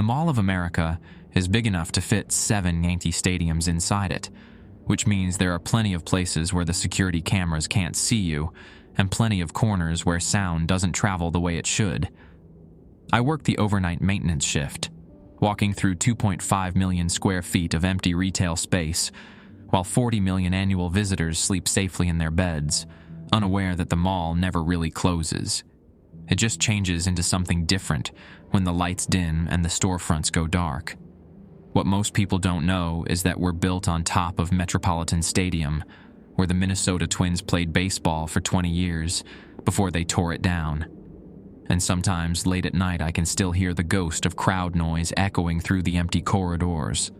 Mall of America is big enough to fit 7 Yankee stadiums inside it, which means there are plenty of places where the security cameras can't see you, and plenty of corners where sound doesn't travel the way it should. I work the overnight maintenance shift, walking through 2.5 million square feet of empty retail space, while 40 million annual visitors sleep safely in their beds, unaware that the mall never really closes. It just changes into something different when the lights dim and the storefronts go dark. What most people don't know is that we're built on top of Metropolitan Stadium, where the Minnesota Twins played baseball for 20 years before they tore it down. And sometimes late at night I can still hear the ghost of crowd noise echoing through the empty corridors.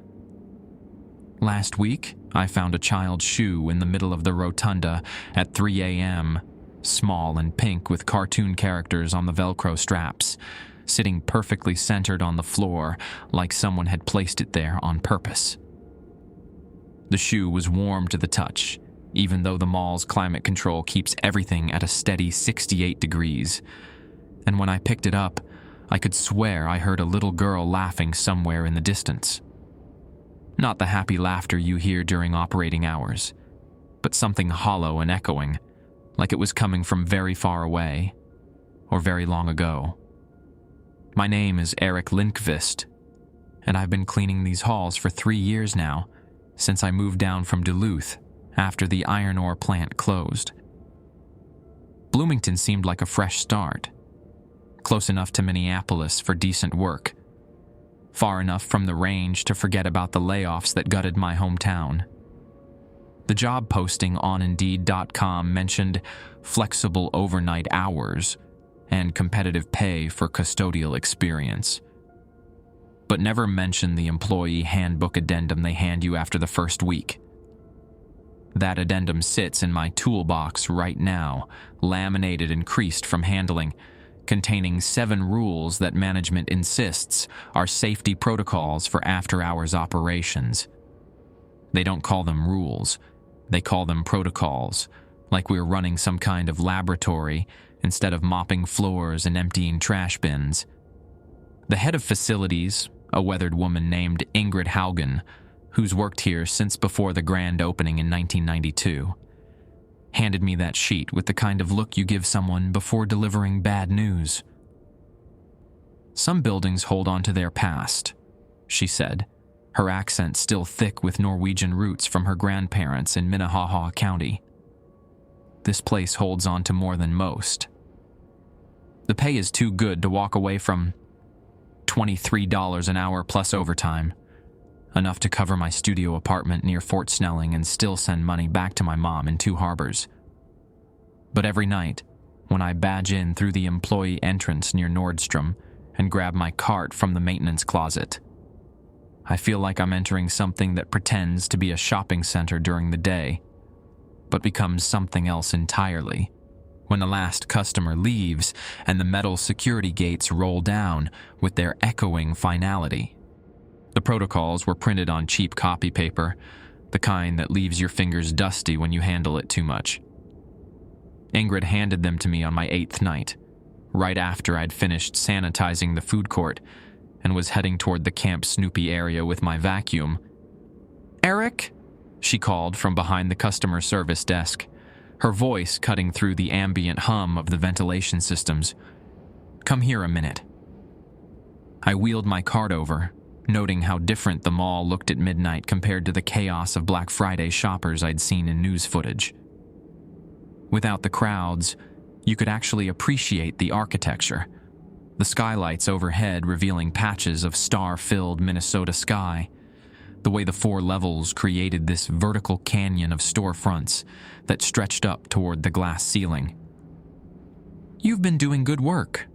Last week, I found a child's shoe in the middle of the rotunda at 3 a.m., small and pink with cartoon characters on the Velcro straps, sitting perfectly centered on the floor like someone had placed it there on purpose. The shoe was warm to the touch, even though the mall's climate control keeps everything at a steady 68 degrees. And when I picked it up, I could swear I heard a little girl laughing somewhere in the distance. Not the happy laughter you hear during operating hours, but something hollow and echoing, like it was coming from very far away, or very long ago. My name is Eric Lindqvist, and I've been cleaning these halls for 3 years now, since I moved down from Duluth after the iron ore plant closed. Bloomington seemed like a fresh start, close enough to Minneapolis for decent work, far enough from the range to forget about the layoffs that gutted my hometown. The job posting on Indeed.com mentioned flexible overnight hours and competitive pay for custodial experience, but never mentioned the employee handbook addendum they hand you after the first week. That addendum sits in my toolbox right now, laminated and creased from handling, containing 7 rules that management insists are safety protocols for after-hours operations. They don't call them rules. They call them protocols, like we're running some kind of laboratory instead of mopping floors and emptying trash bins. The head of facilities, a weathered woman named Ingrid Haugen, who's worked here since before the grand opening in 1992, handed me that sheet with the kind of look you give someone before delivering bad news. Some buildings hold on to their past, she said, her accent still thick with Norwegian roots from her grandparents in Minnehaha County. This place holds on to more than most. The pay is too good to walk away from. $23 an hour plus overtime, enough to cover my studio apartment near Fort Snelling and still send money back to my mom in Two Harbors. But every night, when I badge in through the employee entrance near Nordstrom and grab my cart from the maintenance closet, I feel like I'm entering something that pretends to be a shopping center during the day, but becomes something else entirely when the last customer leaves and the metal security gates roll down with their echoing finality. The protocols were printed on cheap copy paper, the kind that leaves your fingers dusty when you handle it too much. Ingrid handed them to me on my 8th night, right after I'd finished sanitizing the food court and was heading toward the Camp Snoopy area with my vacuum. "Eric?" she called from behind the customer service desk, her voice cutting through the ambient hum of the ventilation systems. "Come here a minute." I wheeled my cart over, noting how different the mall looked at midnight compared to the chaos of Black Friday shoppers I'd seen in news footage. Without the crowds, you could actually appreciate the architecture, the skylights overhead revealing patches of star-filled Minnesota sky, the way the 4 levels created this vertical canyon of storefronts that stretched up toward the glass ceiling. "You've been doing good work,"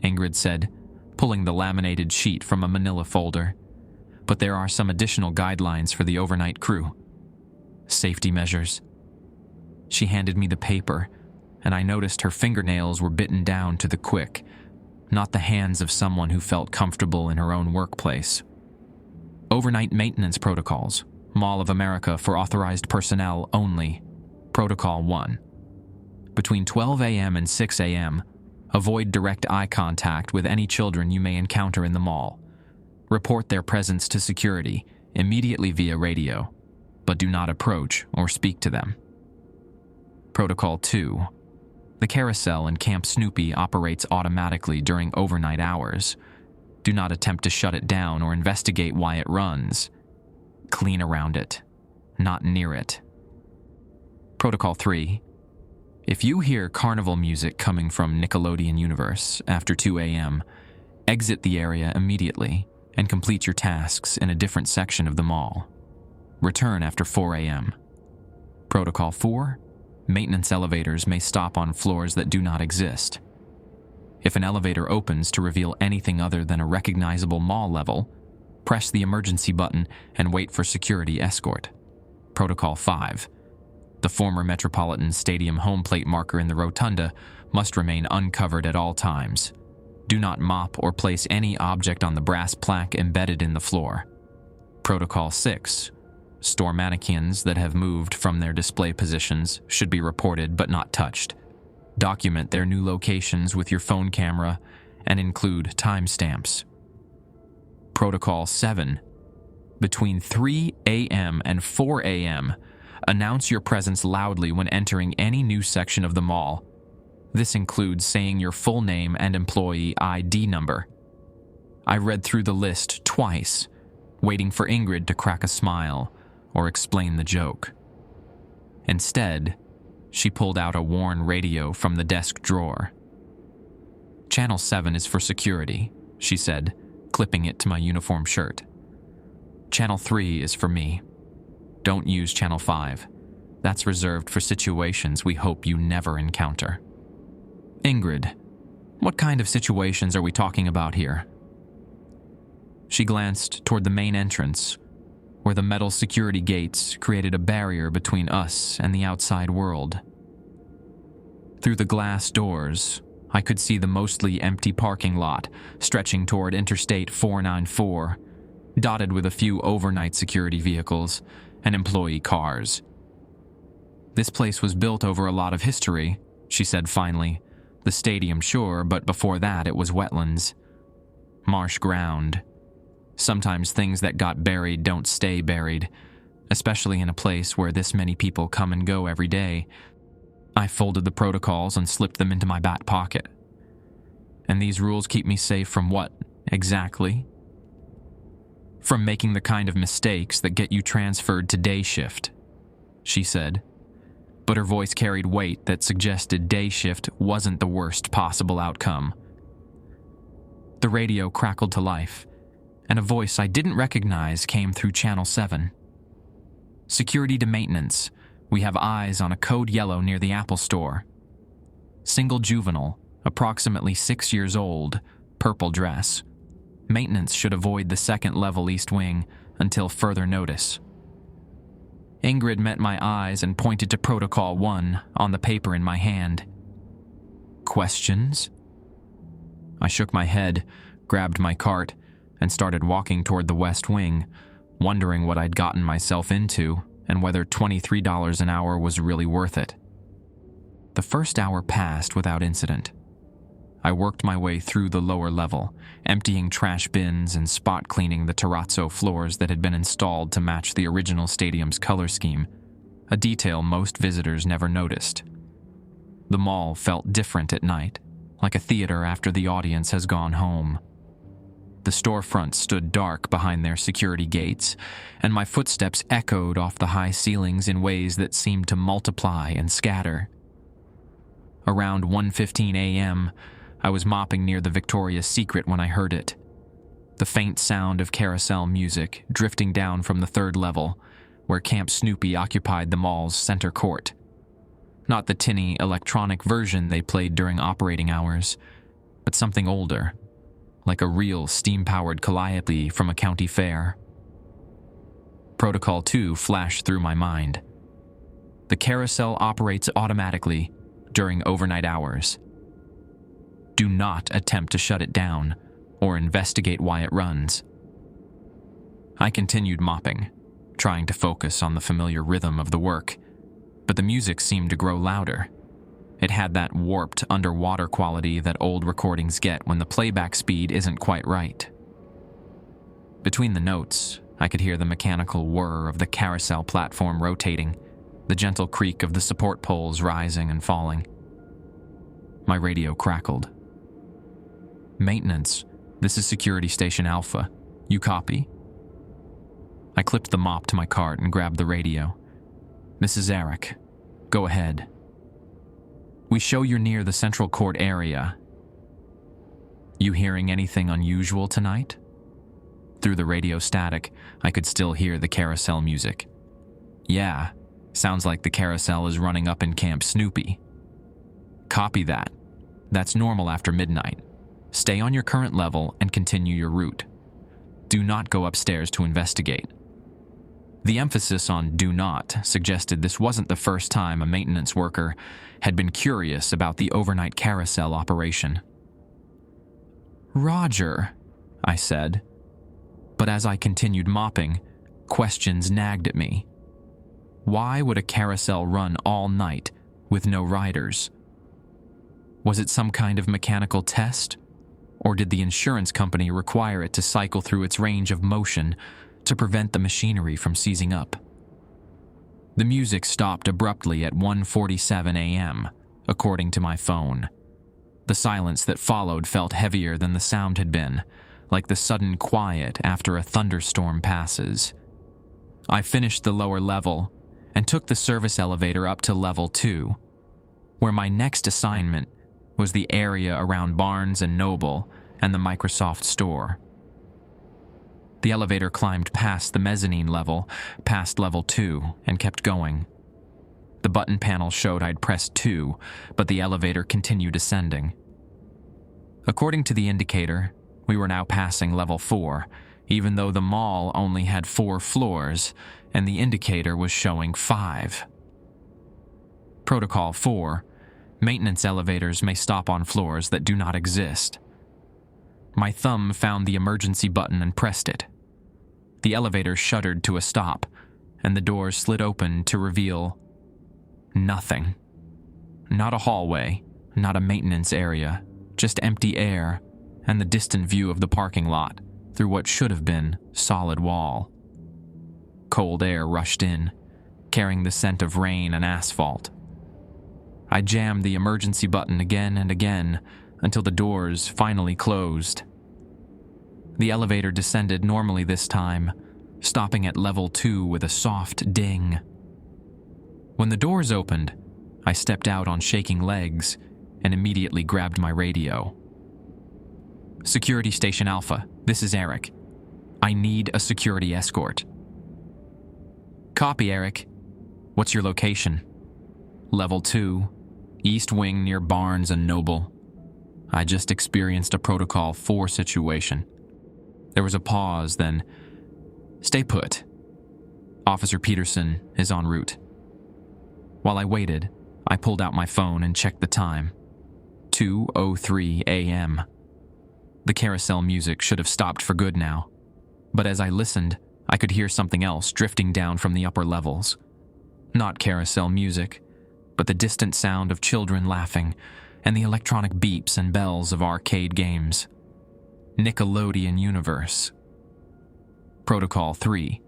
Ingrid said, pulling the laminated sheet from a manila folder. "But there are some additional guidelines for the overnight crew. Safety measures." She handed me the paper, and I noticed her fingernails were bitten down to the quick, not the hands of someone who felt comfortable in her own workplace. "Overnight maintenance protocols, Mall of America for authorized personnel only. Protocol 1. Between 12 a.m. and 6 a.m., avoid direct eye contact with any children you may encounter in the mall. Report their presence to security immediately via radio, but do not approach or speak to them. Protocol 2. The carousel in Camp Snoopy operates automatically during overnight hours. Do not attempt to shut it down or investigate why it runs. Clean around it, not near it. Protocol 3. If you hear carnival music coming from Nickelodeon Universe after 2 a.m., exit the area immediately and complete your tasks in a different section of the mall. Return after 4 a.m. Protocol 4. Maintenance elevators may stop on floors that do not exist. If an elevator opens to reveal anything other than a recognizable mall level, press the emergency button and wait for security escort. Protocol 5. The former Metropolitan Stadium home plate marker in the rotunda must remain uncovered at all times. Do not mop or place any object on the brass plaque embedded in the floor. Protocol 6. Store mannequins that have moved from their display positions should be reported but not touched. Document their new locations with your phone camera and include timestamps. Protocol 7. Between 3 a.m. and 4 a.m., announce your presence loudly when entering any new section of the mall. This includes saying your full name and employee ID number. I read through the list twice, waiting for Ingrid to crack a smile or explain the joke. Instead, she pulled out a worn radio from the desk drawer. "Channel 7 is for security," she said, clipping it to my uniform shirt. "Channel 3 is for me. Don't use Channel 5. That's reserved for situations we hope you never encounter." "Ingrid, what kind of situations are we talking about here?" She glanced toward the main entrance, where the metal security gates created a barrier between us and the outside world. Through the glass doors, I could see the mostly empty parking lot stretching toward Interstate 494, dotted with a few overnight security vehicles and employee cars. "This place was built over a lot of history," she said finally. "The stadium, sure, but before that it was wetlands. Marsh ground. Sometimes things that got buried don't stay buried, especially in a place where this many people come and go every day." I folded the protocols and slipped them into my back pocket. "And these rules keep me safe from what, exactly?" "From making the kind of mistakes that get you transferred to day shift," she said. But her voice carried weight that suggested day shift wasn't the worst possible outcome. The radio crackled to life, and a voice I didn't recognize came through Channel 7. "Security to maintenance. We have eyes on a code yellow near the Apple Store. Single juvenile, approximately 6 years old, purple dress. Maintenance should avoid the second level east wing until further notice." Ingrid met my eyes and pointed to Protocol 1 on the paper in my hand. "Questions?" I shook my head, grabbed my cart, and started walking toward the west wing, wondering what I'd gotten myself into and whether $23 an hour was really worth it. The first hour passed without incident. I worked my way through the lower level, emptying trash bins and spot cleaning the terrazzo floors that had been installed to match the original stadium's color scheme, a detail most visitors never noticed. The mall felt different at night, like a theater after the audience has gone home. The storefronts stood dark behind their security gates, and my footsteps echoed off the high ceilings in ways that seemed to multiply and scatter. Around 1:15 a.m., I was mopping near the Victoria's Secret when I heard it. The faint sound of carousel music drifting down from the third level, where Camp Snoopy occupied the mall's center court. Not the tinny electronic version they played during operating hours, but something older, like a real steam-powered calliope from a county fair. Protocol 2 flashed through my mind. The carousel operates automatically during overnight hours. Do not attempt to shut it down or investigate why it runs. I continued mopping, trying to focus on the familiar rhythm of the work, but the music seemed to grow louder. It had that warped underwater quality that old recordings get when the playback speed isn't quite right. Between the notes, I could hear the mechanical whir of the carousel platform rotating, the gentle creak of the support poles rising and falling. My radio crackled. "Maintenance, this is Security Station Alpha. You copy?" I clipped the mop to my cart and grabbed the radio. "This is Eric. Go ahead. We show you're near the Central Court area. You hearing anything unusual tonight?" Through the radio static, I could still hear the carousel music. "Yeah, sounds like the carousel is running up in Camp Snoopy." "Copy that. That's normal after midnight. Stay on your current level and continue your route. Do not go upstairs to investigate." The emphasis on "do not" suggested this wasn't the first time a maintenance worker had been curious about the overnight carousel operation. "Roger," I said. But as I continued mopping, questions nagged at me. Why would a carousel run all night with no riders? Was it some kind of mechanical test? Or did the insurance company require it to cycle through its range of motion to prevent the machinery from seizing up? The music stopped abruptly at 1:47 a.m., according to my phone. The silence that followed felt heavier than the sound had been, like the sudden quiet after a thunderstorm passes. I finished the lower level and took the service elevator up to level 2, where my next assignment was the area around Barnes & Noble and the Microsoft store. The elevator climbed past the mezzanine level, past level 2, and kept going. The button panel showed I'd pressed 2, but the elevator continued ascending. According to the indicator, we were now passing level 4, even though the mall only had 4 floors and the indicator was showing 5. Protocol 4: maintenance elevators may stop on floors that do not exist. My thumb found the emergency button and pressed it. The elevator shuddered to a stop, and the doors slid open to reveal nothing. Not a hallway, not a maintenance area, just empty air and the distant view of the parking lot through what should have been solid wall. Cold air rushed in, carrying the scent of rain and asphalt. I jammed the emergency button again and again until the doors finally closed. The elevator descended normally this time, stopping at level 2 with a soft ding. When the doors opened, I stepped out on shaking legs and immediately grabbed my radio. "Security Station Alpha, this is Eric. I need a security escort." "Copy, Eric. What's your location?" "Level 2, East Wing near Barnes & Noble. I just experienced a Protocol 4 situation." There was a pause, then, "Stay put. Officer Peterson is en route." While I waited, I pulled out my phone and checked the time. 2:03 a.m. The carousel music should have stopped for good now, but as I listened, I could hear something else drifting down from the upper levels. Not carousel music, but the distant sound of children laughing and the electronic beeps and bells of arcade games. Nickelodeon Universe. Protocol 3.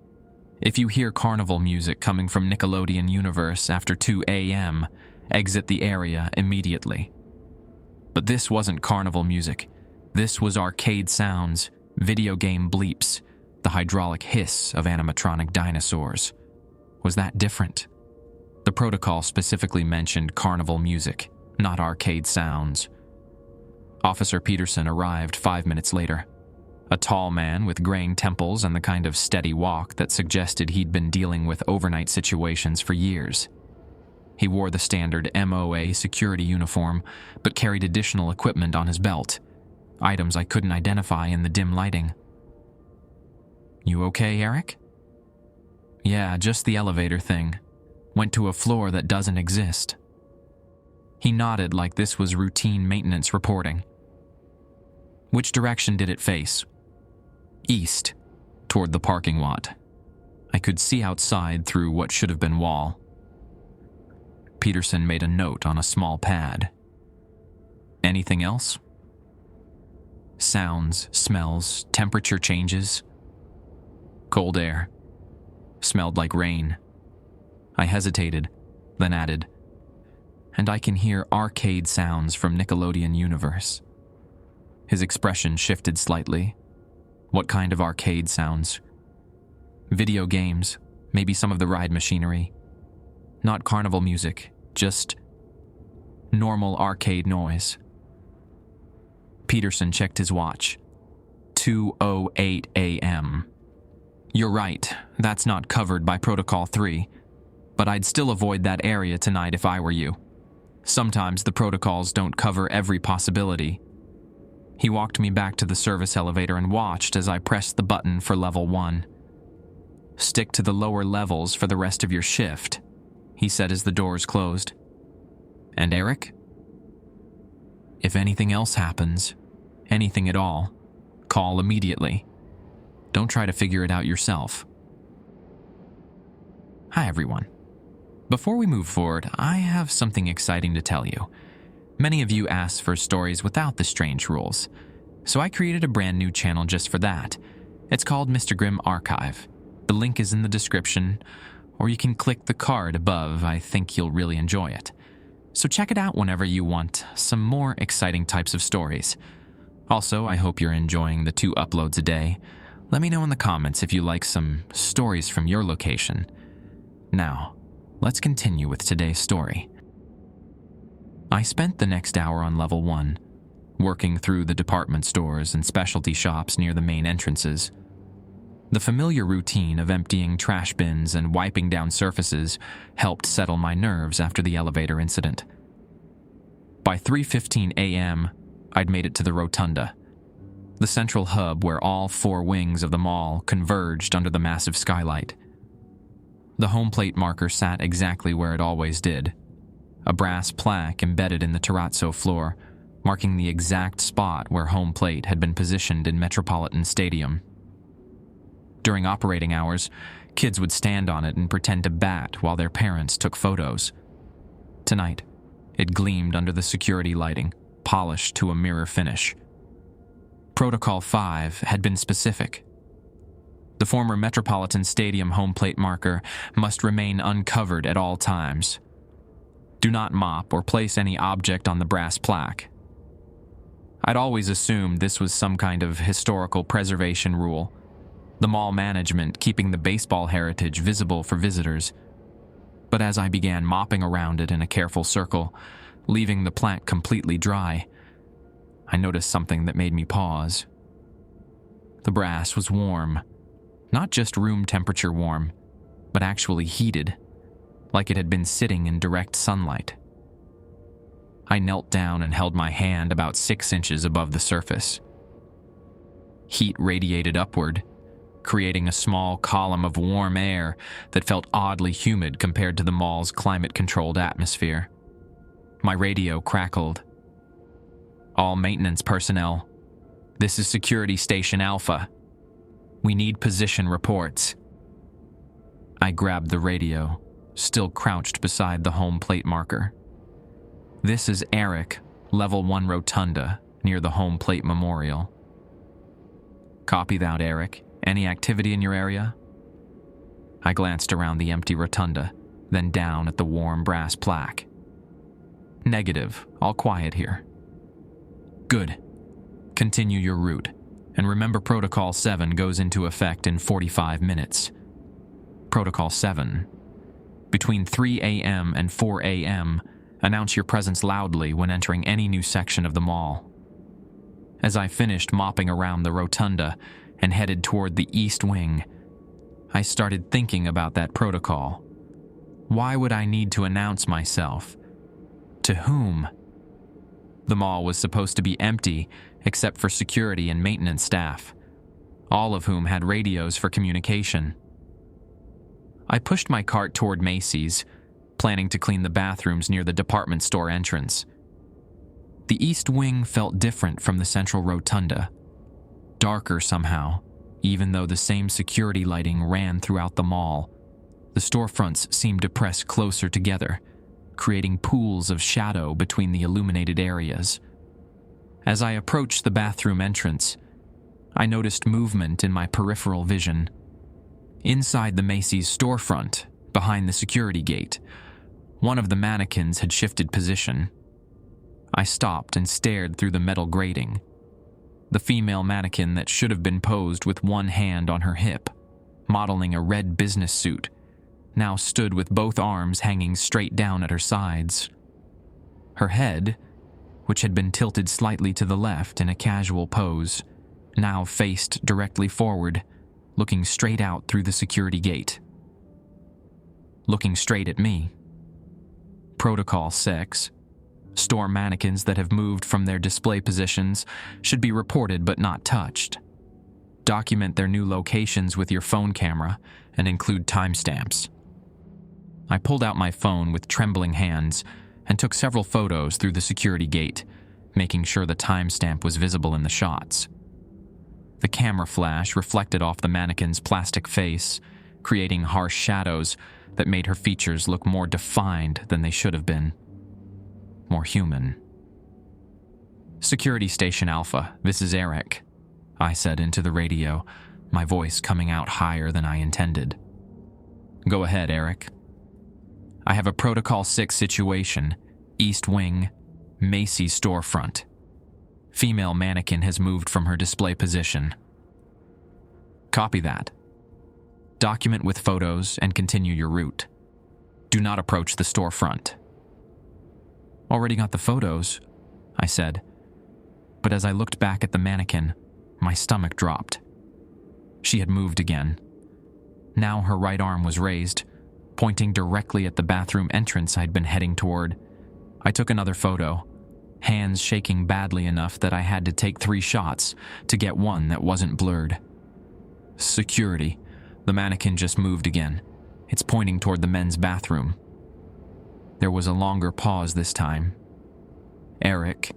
If you hear carnival music coming from Nickelodeon Universe after 2 a.m., exit the area immediately. But this wasn't carnival music. This was arcade sounds, video game bleeps, the hydraulic hiss of animatronic dinosaurs. Was that different? The protocol specifically mentioned carnival music, not arcade sounds. Officer Peterson arrived 5 minutes later. A tall man with graying temples and the kind of steady walk that suggested he'd been dealing with overnight situations for years. He wore the standard MOA security uniform, but carried additional equipment on his belt, items I couldn't identify in the dim lighting. "You okay, Eric?" "Yeah, just the elevator thing. Went to a floor that doesn't exist." He nodded like this was routine maintenance reporting. "Which direction did it face?" "East, toward the parking lot. I could see outside through what should have been wall." Peterson made a note on a small pad. "Anything else?" "Sounds, smells, temperature changes. Cold air. Smelled like rain. I hesitated, then added, and I can hear arcade sounds from Nickelodeon Universe. His expression shifted slightly. What kind of arcade sounds? Video games, maybe some of the ride machinery. Not carnival music, just normal arcade noise. Peterson checked his watch. 2:08 a.m. You're right, that's not covered by Protocol 3, but I'd still avoid that area tonight if I were you. Sometimes the protocols don't cover every possibility. He walked me back to the service elevator and watched as I pressed the button for level 1. Stick to the lower levels for the rest of your shift, he said as the doors closed. And Eric? If anything else happens, anything at all, call immediately. Don't try to figure it out yourself. Hi everyone. Before we move forward, I have something exciting to tell you. Many of you asked for stories without the strange rules, so I created a brand new channel just for that. It's called Mr. Grimm Archive. The link is in the description, or you can click the card above. I think you'll really enjoy it. So check it out whenever you want some more exciting types of stories. Also, I hope you're enjoying the 2 uploads a day. Let me know in the comments if you like some stories from your location. Now, let's continue with today's story. I spent the next hour on level 1, working through the department stores and specialty shops near the main entrances. The familiar routine of emptying trash bins and wiping down surfaces helped settle my nerves after the elevator incident. By 3:15 a.m., I'd made it to the rotunda, the central hub where all 4 wings of the mall converged under the massive skylight. The home plate marker sat exactly where it always did, a brass plaque embedded in the terrazzo floor, marking the exact spot where home plate had been positioned in Metropolitan Stadium. During operating hours, kids would stand on it and pretend to bat while their parents took photos. Tonight, it gleamed under the security lighting, polished to a mirror finish. Protocol 5 had been specific. The former Metropolitan Stadium home plate marker must remain uncovered at all times. Do not mop or place any object on the brass plaque. I'd always assumed this was some kind of historical preservation rule, the mall management keeping the baseball heritage visible for visitors. But as I began mopping around it in a careful circle, leaving the plaque completely dry, I noticed something that made me pause. The brass was warm. Not just room temperature warm, but actually heated, like it had been sitting in direct sunlight. I knelt down and held my hand about 6 inches above the surface. Heat radiated upward, creating a small column of warm air that felt oddly humid compared to the mall's climate-controlled atmosphere. My radio crackled. All maintenance personnel, this is Security Station Alpha. We need position reports. I grabbed the radio, still crouched beside the home plate marker. This is Eric, Level 1 Rotunda, near the home plate memorial. Copy that, Eric. Any activity in your area? I glanced around the empty rotunda, then down at the warm brass plaque. Negative. All quiet here. Good. Continue your route. And remember Protocol 7 goes into effect in 45 minutes. Protocol 7. Between 3 a.m. and 4 a.m., announce your presence loudly when entering any new section of the mall. As I finished mopping around the rotunda and headed toward the east wing, I started thinking about that protocol. Why would I need to announce myself? To whom? The mall was supposed to be empty except for security and maintenance staff, all of whom had radios for communication. I pushed my cart toward Macy's, planning to clean the bathrooms near the department store entrance. The east wing felt different from the central rotunda, darker somehow, even though the same security lighting ran throughout the mall. The storefronts seemed to press closer together, creating pools of shadow between the illuminated areas. As I approached the bathroom entrance, I noticed movement in my peripheral vision. Inside the Macy's storefront, behind the security gate, one of the mannequins had shifted position. I stopped and stared through the metal grating. The female mannequin that should have been posed with one hand on her hip, modeling a red business suit, now stood with both arms hanging straight down at her sides. Her head, which had been tilted slightly to the left in a casual pose, now faced directly forward, looking straight out through the security gate. Looking straight at me. Protocol 6. Store mannequins that have moved from their display positions should be reported but not touched. Document their new locations with your phone camera and include timestamps. I pulled out my phone with trembling hands and took several photos through the security gate, making sure the timestamp was visible in the shots. The camera flash reflected off the mannequin's plastic face, creating harsh shadows that made her features look more defined than they should have been. More human. "Security Station Alpha, this is Eric," I said into the radio, my voice coming out higher than I intended. "Go ahead, Eric." "I have a Protocol 6 situation, East Wing, Macy's storefront. Female mannequin has moved from her display position." "Copy that. Document with photos and continue your route. Do not approach the storefront." "Already got the photos," I said. But as I looked back at the mannequin, my stomach dropped. She had moved again. Now her right arm was raised, pointing directly at the bathroom entrance I'd been heading toward. I took another photo, hands shaking badly enough that I had to take 3 shots to get one that wasn't blurred. "Security. The mannequin just moved again. It's pointing toward the men's bathroom." There was a longer pause this time. "Eric,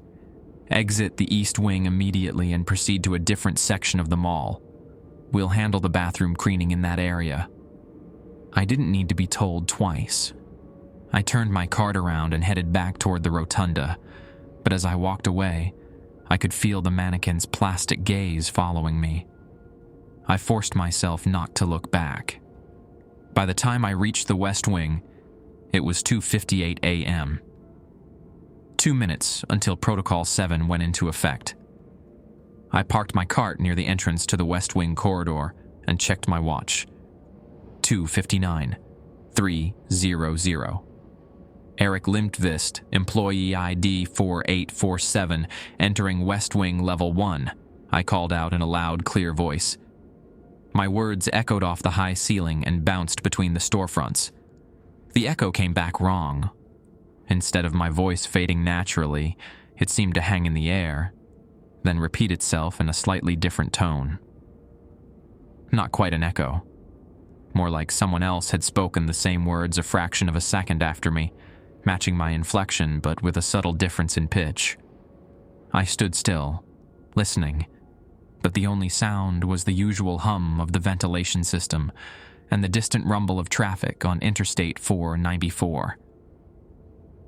exit the East Wing immediately and proceed to a different section of the mall. We'll handle the bathroom cleaning in that area." I didn't need to be told twice. I turned my cart around and headed back toward the rotunda, but as I walked away, I could feel the mannequin's plastic gaze following me. I forced myself not to look back. By the time I reached the West Wing, it was 2:58 a.m. 2 minutes until Protocol 7 went into effect. I parked my cart near the entrance to the West Wing corridor and checked my watch. 2:59, 3:00. Eric Lindqvist, employee ID 4847, entering West Wing Level 1, I called out in a loud, clear voice. My words echoed off the high ceiling and bounced between the storefronts. The echo came back wrong. Instead of my voice fading naturally, it seemed to hang in the air, then repeat itself in a slightly different tone. Not quite an echo. More like someone else had spoken the same words a fraction of a second after me, matching my inflection but with a subtle difference in pitch. I stood still, listening, but the only sound was the usual hum of the ventilation system and the distant rumble of traffic on Interstate 494.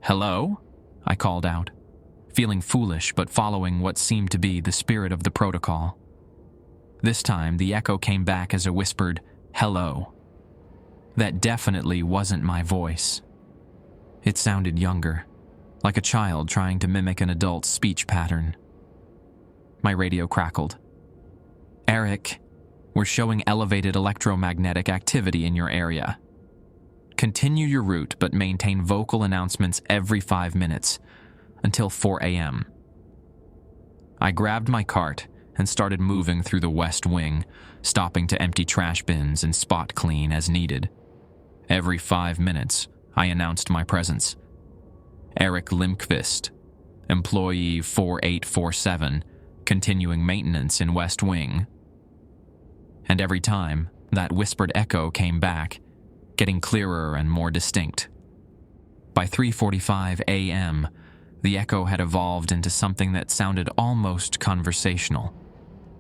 "Hello?" I called out, feeling foolish but following what seemed to be the spirit of the protocol. This time, the echo came back as a whispered, "Hello." That definitely wasn't my voice. It sounded younger, like a child trying to mimic an adult's speech pattern. My radio crackled. "Eric, we're showing elevated electromagnetic activity in your area. Continue your route but maintain vocal announcements every 5 minutes, until 4 a.m. I grabbed my cart and started moving through the West Wing, stopping to empty trash bins and spot clean as needed. Every 5 minutes, I announced my presence. Eric Lindqvist, employee 4847, continuing maintenance in West Wing. And every time, that whispered echo came back, getting clearer and more distinct. By 3:45 a.m., the echo had evolved into something that sounded almost conversational,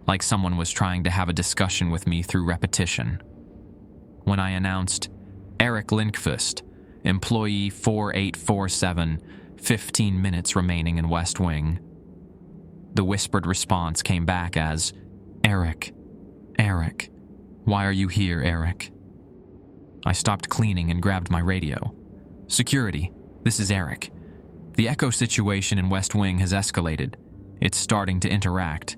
like someone was trying to have a discussion with me through repetition. When I announced, "Eric Lindqvist, employee 4847, 15 minutes remaining in West Wing," the whispered response came back as, "Eric, Eric, Why are you here, Eric? I stopped cleaning and grabbed my radio. Security, this is Eric. The echo situation in West Wing has escalated. It's starting to interact.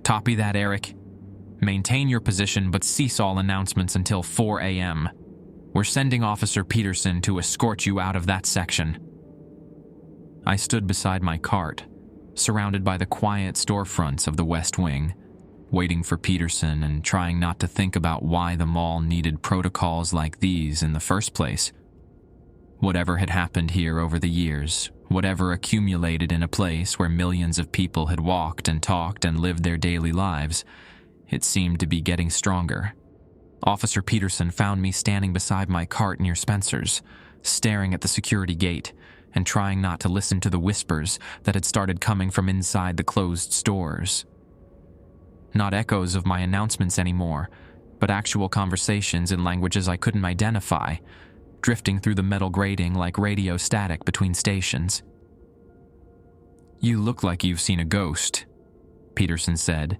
Copy that, Eric. Maintain your position, but cease all announcements until 4 a.m. We're sending Officer Peterson to escort you out of that section. I stood beside my cart, surrounded by the quiet storefronts of the West Wing, waiting for Peterson and trying not to think about why the mall needed protocols like these in the first place. Whatever had happened here over the years, whatever accumulated in a place where millions of people had walked and talked and lived their daily lives, it seemed to be getting stronger. Officer Peterson found me standing beside my cart near Spencer's, staring at the security gate and trying not to listen to the whispers that had started coming from inside the closed stores. Not echoes of my announcements anymore, but actual conversations in languages I couldn't identify, drifting through the metal grating like radio static between stations. "You look like you've seen a ghost," Peterson said,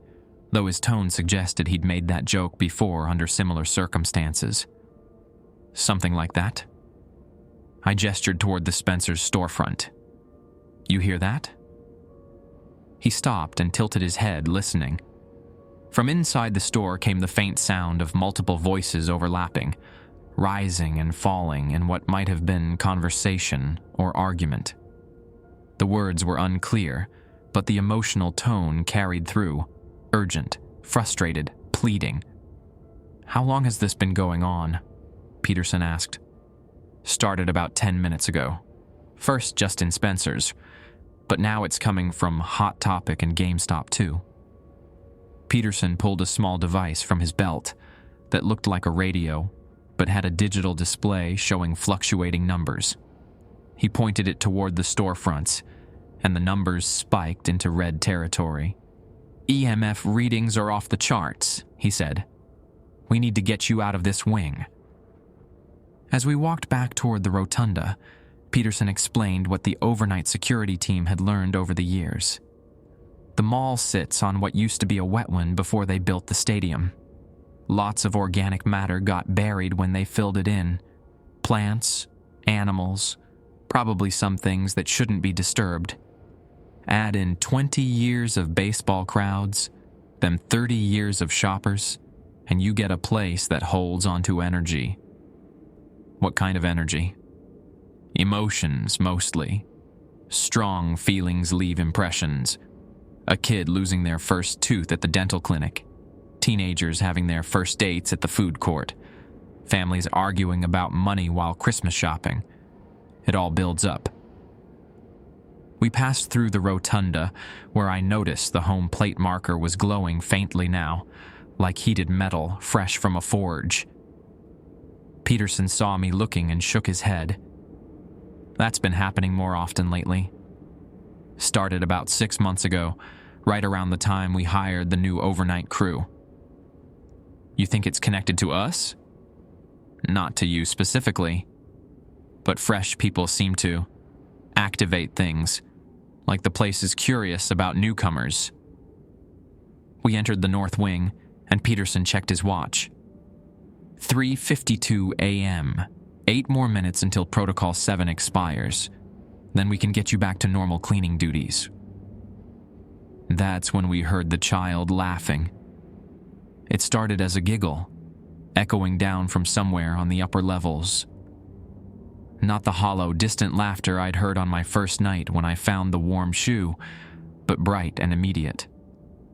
though his tone suggested he'd made that joke before under similar circumstances. "Something like that?" I gestured toward the Spencer's storefront. "You hear that?" He stopped and tilted his head, listening. From inside the store came the faint sound of multiple voices overlapping, rising and falling in what might have been conversation or argument. The words were unclear, but the emotional tone carried through, urgent, frustrated, pleading. "How long has this been going on?" Peterson asked. "Started about 10 minutes ago. First just in Spencer's, but now it's coming from Hot Topic and GameStop too." Peterson pulled a small device from his belt that looked like a radio, but had a digital display showing fluctuating numbers. He pointed it toward the storefronts, and the numbers spiked into red territory. "EMF readings are off the charts," he said. "We need to get you out of this wing." As we walked back toward the rotunda, Peterson explained what the overnight security team had learned over the years. The mall sits on what used to be a wetland before they built the stadium. Lots of organic matter got buried when they filled it in. Plants, animals, probably some things that shouldn't be disturbed. Add in 20 years of baseball crowds, then 30 years of shoppers, and you get a place that holds onto energy. What kind of energy? Emotions, mostly. Strong feelings leave impressions. A kid losing their first tooth at the dental clinic. Teenagers having their first dates at the food court. Families arguing about money while Christmas shopping. It all builds up. We passed through the rotunda, where I noticed the home plate marker was glowing faintly now, like heated metal fresh from a forge. Peterson saw me looking and shook his head. "That's been happening more often lately. Started about 6 months ago, right around the time we hired the new overnight crew." "You think it's connected to us?" "Not to you specifically, but fresh people seem to activate things, like the place is curious about newcomers." We entered the north wing, and Peterson checked his watch. 3:52 a.m., 8 more minutes until Protocol 7 expires. Then we can get you back to normal cleaning duties. That's when we heard the child laughing. It started as a giggle, echoing down from somewhere on the upper levels. Not the hollow, distant laughter I'd heard on my first night when I found the warm shoe, but bright and immediate,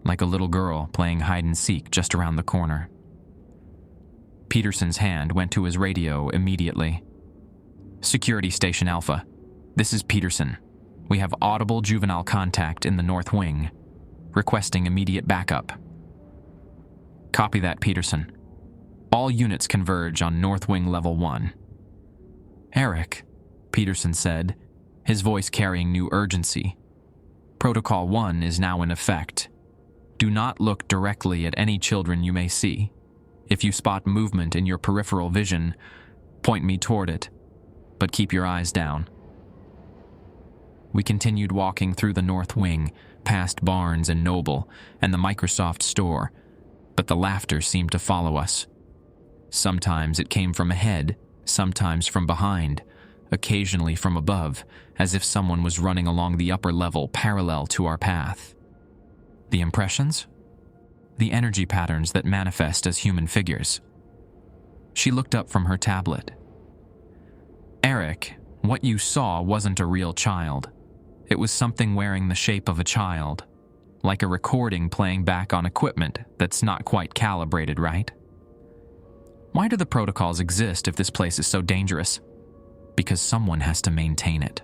like a little girl playing hide-and-seek just around the corner. Peterson's hand went to his radio immediately. "Security Station Alpha. This is Peterson. We have audible juvenile contact in the North Wing. Requesting immediate backup." "Copy that, Peterson. All units converge on North Wing Level 1. "Eric," Peterson said, his voice carrying new urgency. "Protocol 1 is now in effect. Do not look directly at any children you may see. If you spot movement in your peripheral vision, point me toward it, but keep your eyes down." We continued walking through the North Wing, past Barnes and Noble and the Microsoft store, but the laughter seemed to follow us. Sometimes it came from ahead, sometimes from behind, occasionally from above, as if someone was running along the upper level parallel to our path. The impressions? The energy patterns that manifest as human figures. She looked up from her tablet. Eric, what you saw wasn't a real child. It was something wearing the shape of a child, like a recording playing back on equipment that's not quite calibrated right. Why do the protocols exist if this place is so dangerous? Because someone has to maintain it,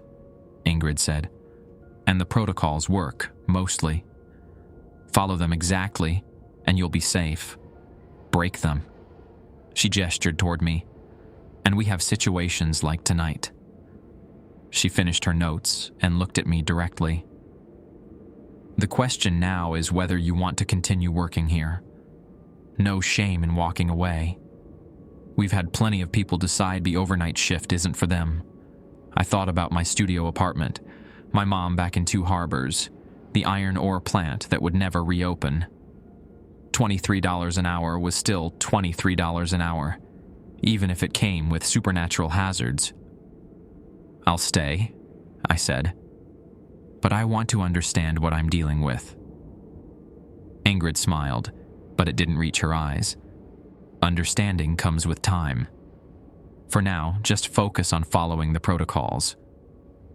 Ingrid said. And the protocols work, mostly. Follow them exactly, and you'll be safe. Break them. She gestured toward me. And we have situations like tonight. She finished her notes and looked at me directly. The question now is whether you want to continue working here. No shame in walking away. We've had plenty of people decide the overnight shift isn't for them. I thought about my studio apartment, my mom back in Two Harbors, the iron ore plant that would never reopen. $23 an hour was still $23 an hour, even if it came with supernatural hazards. I'll stay, I said, but I want to understand what I'm dealing with. Ingrid smiled, but it didn't reach her eyes. Understanding comes with time. For now, just focus on following the protocols.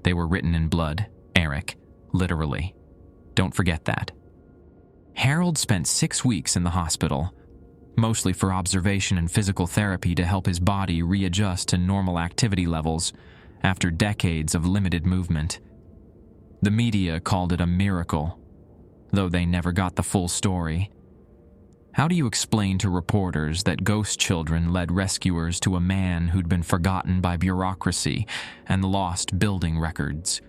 They were written in blood, Eric, literally. Don't forget that. Harold spent 6 weeks in the hospital, mostly for observation and physical therapy to help his body readjust to normal activity levels after decades of limited movement. The media called it a miracle, though they never got the full story. How do you explain to reporters that ghost children led rescuers to a man who'd been forgotten by bureaucracy and lost building records?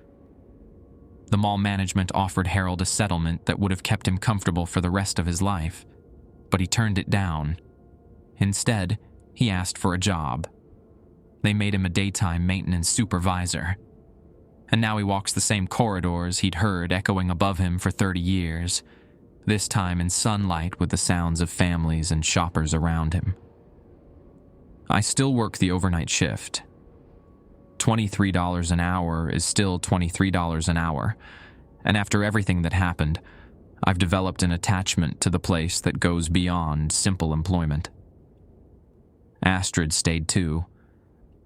The mall management offered Harold a settlement that would have kept him comfortable for the rest of his life, but he turned it down. Instead, he asked for a job. They made him a daytime maintenance supervisor. And now he walks the same corridors he'd heard echoing above him for 30 years, this time in sunlight with the sounds of families and shoppers around him. I still work the overnight shift. $23 an hour is still $23 an hour, and after everything that happened, I've developed an attachment to the place that goes beyond simple employment. Astrid stayed too,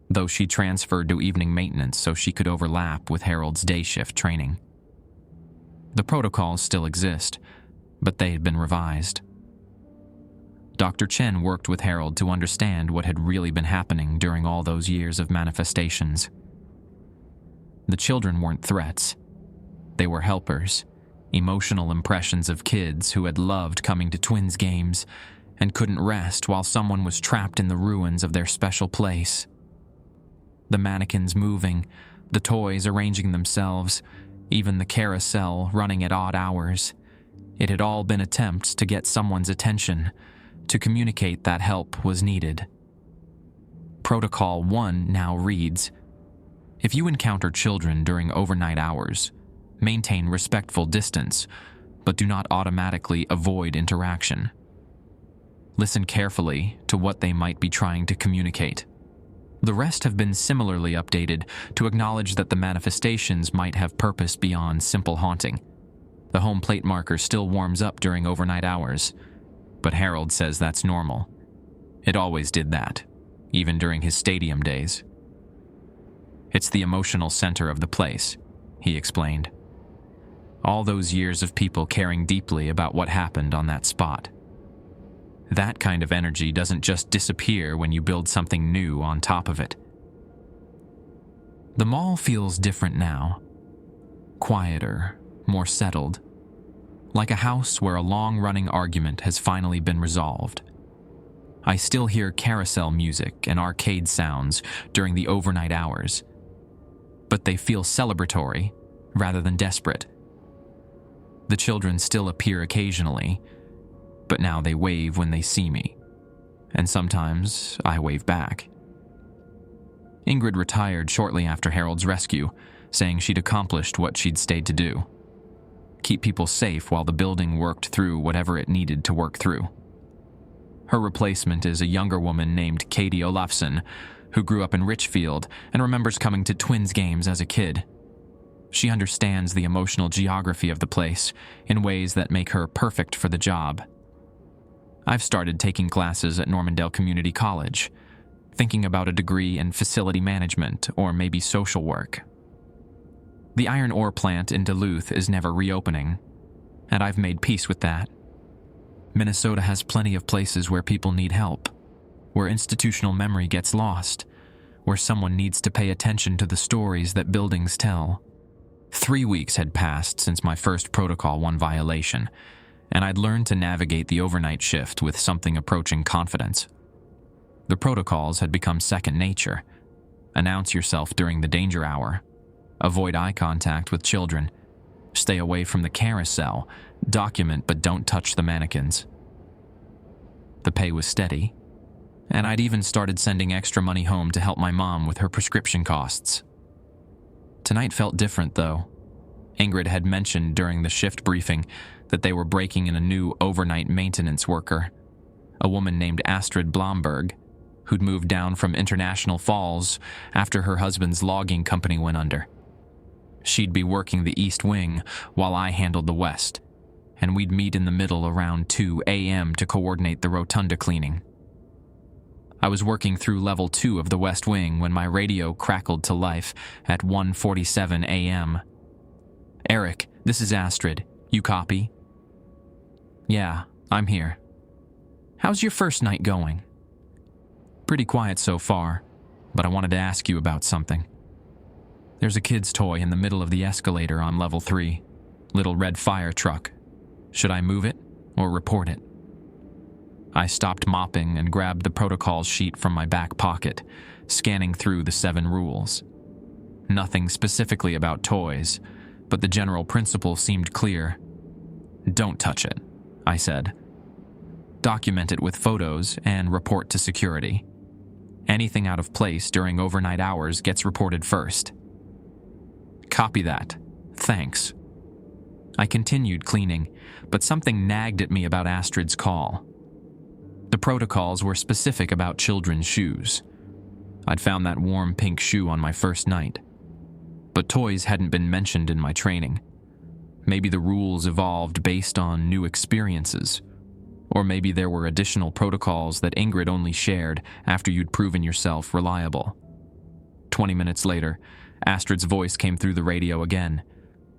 though she transferred to evening maintenance so she could overlap with Harold's day shift training. The protocols still exist, but they had been revised. Dr. Chen worked with Harold to understand what had really been happening during all those years of manifestations. The children weren't threats. They were helpers, emotional impressions of kids who had loved coming to twins games and couldn't rest while someone was trapped in the ruins of their special place. The mannequins moving, the toys arranging themselves, even the carousel running at odd hours. It had all been attempts to get someone's attention, to communicate that help was needed. Protocol 1 now reads, if you encounter children during overnight hours, maintain respectful distance, but do not automatically avoid interaction. Listen carefully to what they might be trying to communicate. The rest have been similarly updated to acknowledge that the manifestations might have purpose beyond simple haunting. The home plate marker still warms up during overnight hours, but Harold says that's normal. It always did that, even during his stadium days. It's the emotional center of the place, he explained. All those years of people caring deeply about what happened on that spot. That kind of energy doesn't just disappear when you build something new on top of it. The mall feels different now. Quieter, more settled. Like a house where a long-running argument has finally been resolved. I still hear carousel music and arcade sounds during the overnight hours, but they feel celebratory rather than desperate. The children still appear occasionally, but now they wave when they see me, and sometimes I wave back. Ingrid retired shortly after Harold's rescue, saying she'd accomplished what she'd stayed to do. Keep people safe while the building worked through whatever it needed to work through. Her replacement is a younger woman named Katie Olafson, who grew up in Richfield and remembers coming to Twins games as a kid. She understands the emotional geography of the place in ways that make her perfect for the job. I've started taking classes at Normandale Community College, thinking about a degree in facility management or maybe social work. The iron ore plant in Duluth is never reopening, and I've made peace with that. Minnesota has plenty of places where people need help, where institutional memory gets lost, where someone needs to pay attention to the stories that buildings tell. 3 weeks had passed since my first Protocol 1 violation, and I'd learned to navigate the overnight shift with something approaching confidence. The protocols had become second nature. Announce yourself during the danger hour. Avoid eye contact with children. Stay away from the carousel. Document but don't touch the mannequins. The pay was steady, and I'd even started sending extra money home to help my mom with her prescription costs. Tonight felt different, though. Ingrid had mentioned during the shift briefing that they were breaking in a new overnight maintenance worker, a woman named Astrid Blomberg, who'd moved down from International Falls after her husband's logging company went under. She'd be working the East Wing while I handled the West, and we'd meet in the middle around 2 a.m. to coordinate the rotunda cleaning. I was working through level 2 of the West Wing when my radio crackled to life at 1:47 a.m. "Eric, this is Astrid. You copy?" "Yeah, I'm here." "How's your first night going?" "Pretty quiet so far, but I wanted to ask you about something. There's a kid's toy in the middle of the escalator on level 3. Little red fire truck. Should I move it or report it?" I stopped mopping and grabbed the protocol sheet from my back pocket, scanning through the 7 rules. Nothing specifically about toys, but the general principle seemed clear. "Don't touch it," I said. "Document it with photos and report to security. Anything out of place during overnight hours gets reported first." "Copy that. Thanks." I continued cleaning, but something nagged at me about Astrid's call. The protocols were specific about children's shoes. I'd found that warm pink shoe on my first night, but toys hadn't been mentioned in my training. Maybe the rules evolved based on new experiences, or maybe there were additional protocols that Ingrid only shared after you'd proven yourself reliable. 20 minutes later, Astrid's voice came through the radio again,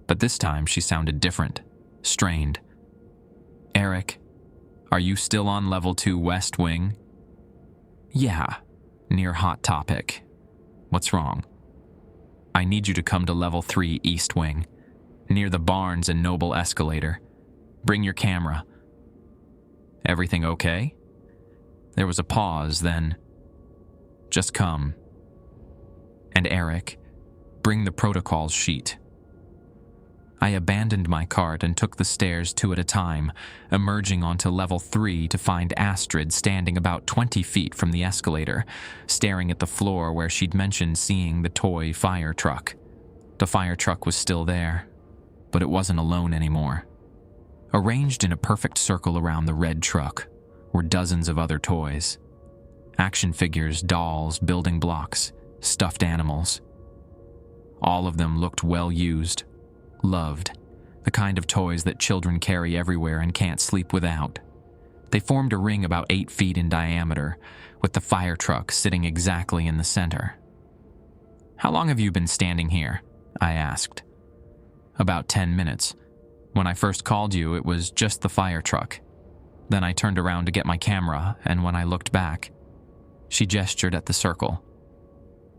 but this time she sounded different, strained. "Eric, are you still on level 2 West Wing?" "Yeah, near Hot Topic. What's wrong?" "I need you to come to level 3 East Wing, near the Barnes and Noble escalator. Bring your camera." "Everything okay?" There was a pause, then, "Just come. And Eric, bring the protocols sheet." I abandoned my cart and took the stairs 2 at a time, emerging onto level 3 to find Astrid standing about 20 feet from the escalator, staring at the floor where she'd mentioned seeing the toy fire truck. The fire truck was still there, but it wasn't alone anymore. Arranged in a perfect circle around the red truck were dozens of other toys. Action figures, dolls, building blocks, stuffed animals. All of them looked well used, loved, the kind of toys that children carry everywhere and can't sleep without. They formed a ring about 8 feet in diameter, with the fire truck sitting exactly in the center. "How long have you been standing here?" I asked. "About 10 minutes. When I first called you, it was just the fire truck. Then I turned around to get my camera, and when I looked back," she gestured at the circle,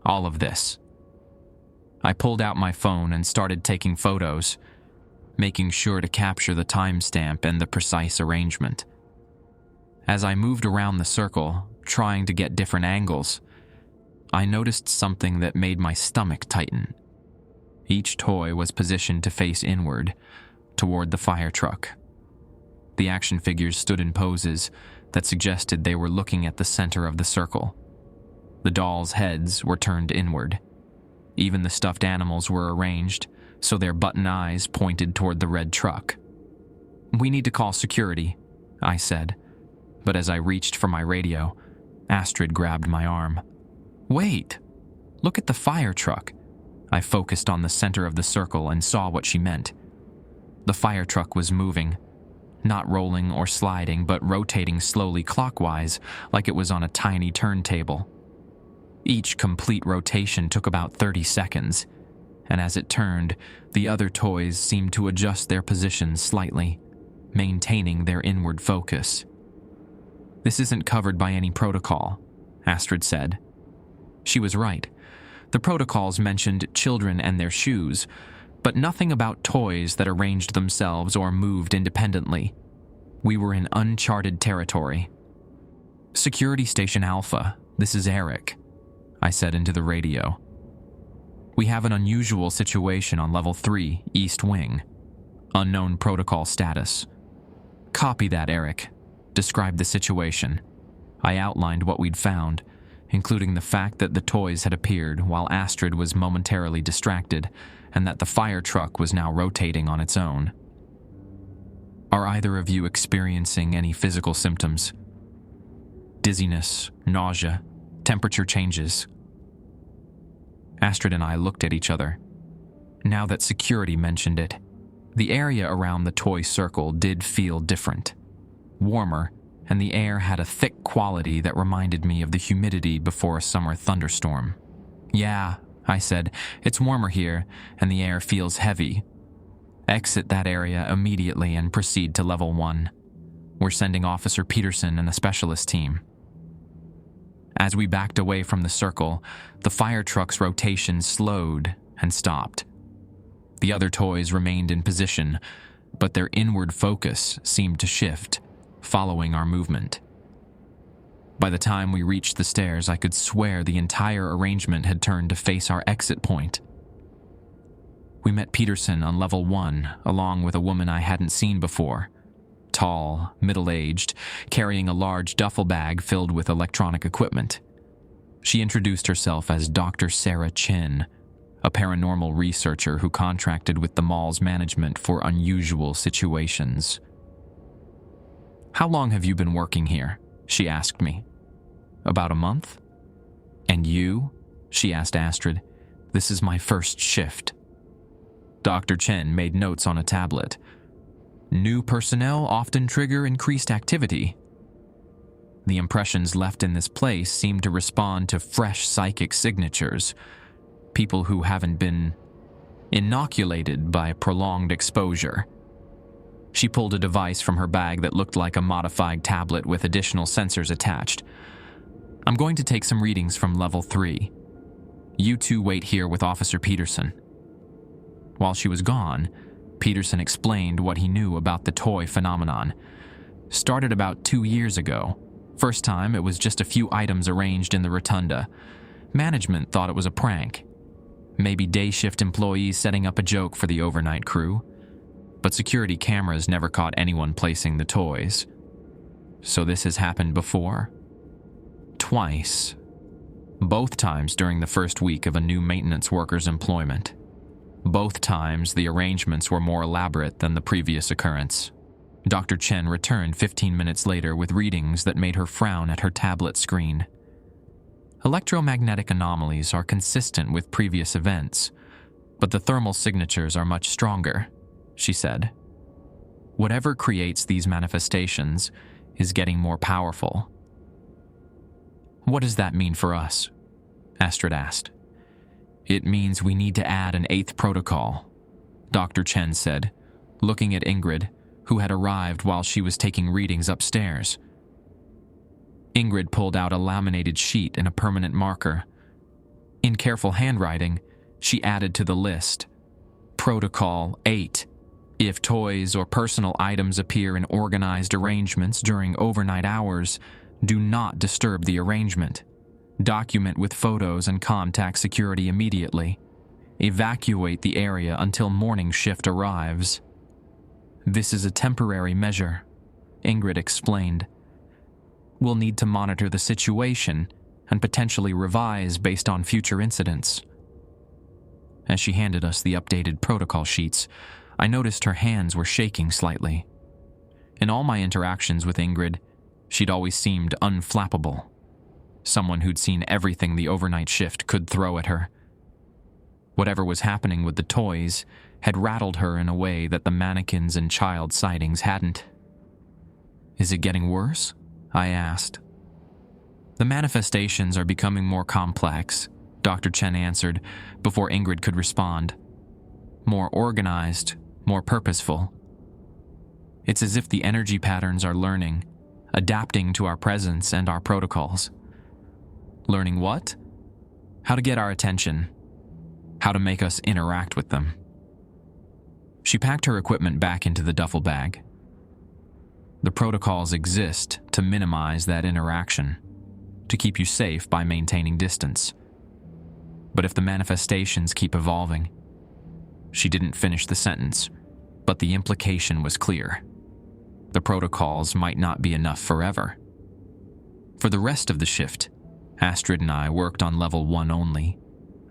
"all of this." I pulled out my phone and started taking photos, making sure to capture the timestamp and the precise arrangement. As I moved around the circle, trying to get different angles, I noticed something that made my stomach tighten. Each toy was positioned to face inward, toward the fire truck. The action figures stood in poses that suggested they were looking at the center of the circle. The dolls' heads were turned inward. Even the stuffed animals were arranged so their button eyes pointed toward the red truck. "We need to call security," I said, but as I reached for my radio, Astrid grabbed my arm. "Wait! Look at the fire truck." I focused on the center of the circle and saw what she meant. The fire truck was moving, not rolling or sliding, but rotating slowly clockwise, like it was on a tiny turntable. Each complete rotation took about 30 seconds, and as it turned, the other toys seemed to adjust their positions slightly, maintaining their inward focus. "This isn't covered by any protocol," Astrid said. She was right. The protocols mentioned children and their shoes, but nothing about toys that arranged themselves or moved independently. We were in uncharted territory. "Security Station Alpha, this is Eric," I said into the radio. "We have an unusual situation on Level 3, East Wing. Unknown protocol status." "Copy that, Eric. Describe the situation." I outlined what we'd found, including the fact that the toys had appeared while Astrid was momentarily distracted, and that the fire truck was now rotating on its own. "Are either of you experiencing any physical symptoms? Dizziness, nausea, temperature changes?" Astrid and I looked at each other. Now that security mentioned it, the area around the toy circle did feel different. Warmer, and the air had a thick quality that reminded me of the humidity before a summer thunderstorm. "Yeah," I said, "it's warmer here, and the air feels heavy. Exit that area immediately and proceed to Level 1. We're sending Officer Peterson and a specialist team." As we backed away from the circle, the fire truck's rotation slowed and stopped. The other toys remained in position, but their inward focus seemed to shift, following our movement. By the time we reached the stairs, I could swear the entire arrangement had turned to face our exit point. We met Peterson on Level 1, along with a woman I hadn't seen before. Tall, middle-aged, carrying a large duffel bag filled with electronic equipment. She introduced herself as Dr. Sarah Chin, a paranormal researcher who contracted with the mall's management for unusual situations. "How long have you been working here?" she asked me. "About a month." "And you?" she asked Astrid. "This is my first shift." Dr. Chen made notes on a tablet. "New personnel often trigger increased activity." The impressions left in this place seemed to respond to fresh psychic signatures. People who haven't been inoculated by prolonged exposure. She pulled a device from her bag that looked like a modified tablet with additional sensors attached. "I'm going to take some readings from Level 3. You two wait here with Officer Peterson." While she was gone, Peterson explained what he knew about the toy phenomenon. Started about 2 years ago. First time, it was just a few items arranged in the rotunda. Management thought it was a prank. Maybe day shift employees setting up a joke for the overnight crew. But security cameras never caught anyone placing the toys. So this has happened before? Twice. Both times during the first week of a new maintenance worker's employment. Both times the arrangements were more elaborate than the previous occurrence. Dr. Chen returned 15 minutes later with readings that made her frown at her tablet screen. "Electromagnetic anomalies are consistent with previous events, but the thermal signatures are much stronger," she said. "Whatever creates these manifestations is getting more powerful." "What does that mean for us?" Astrid asked. "It means we need to add an 8th protocol," Dr. Chen said, looking at Ingrid, who had arrived while she was taking readings upstairs. Ingrid pulled out a laminated sheet and a permanent marker. In careful handwriting, she added to the list, "Protocol 8. If toys or personal items appear in organized arrangements during overnight hours, do not disturb the arrangement. Document with photos and contact security immediately. Evacuate the area until morning shift arrives." "This is a temporary measure," Ingrid explained. "We'll need to monitor the situation and potentially revise based on future incidents." As she handed us the updated protocol sheets, I noticed her hands were shaking slightly. In all my interactions with Ingrid, She'd always seemed unflappable. Someone who'd seen everything the overnight shift could throw at her. Whatever was happening with the toys had rattled her in a way that the mannequins and child sightings hadn't. "Is it getting worse?" I asked. "The manifestations are becoming more complex," Dr. Chen answered before Ingrid could respond. "More organized, more purposeful. It's as if the energy patterns are learning, adapting to our presence and our protocols." "Learning what?" "How to get our attention. How to make us interact with them." She packed her equipment back into the duffel bag. "The protocols exist to minimize that interaction, to keep you safe by maintaining distance. But if the manifestations keep evolving..." She didn't finish the sentence, but the implication was clear. The protocols might not be enough forever. For the rest of the shift, Astrid and I worked on level 1 only,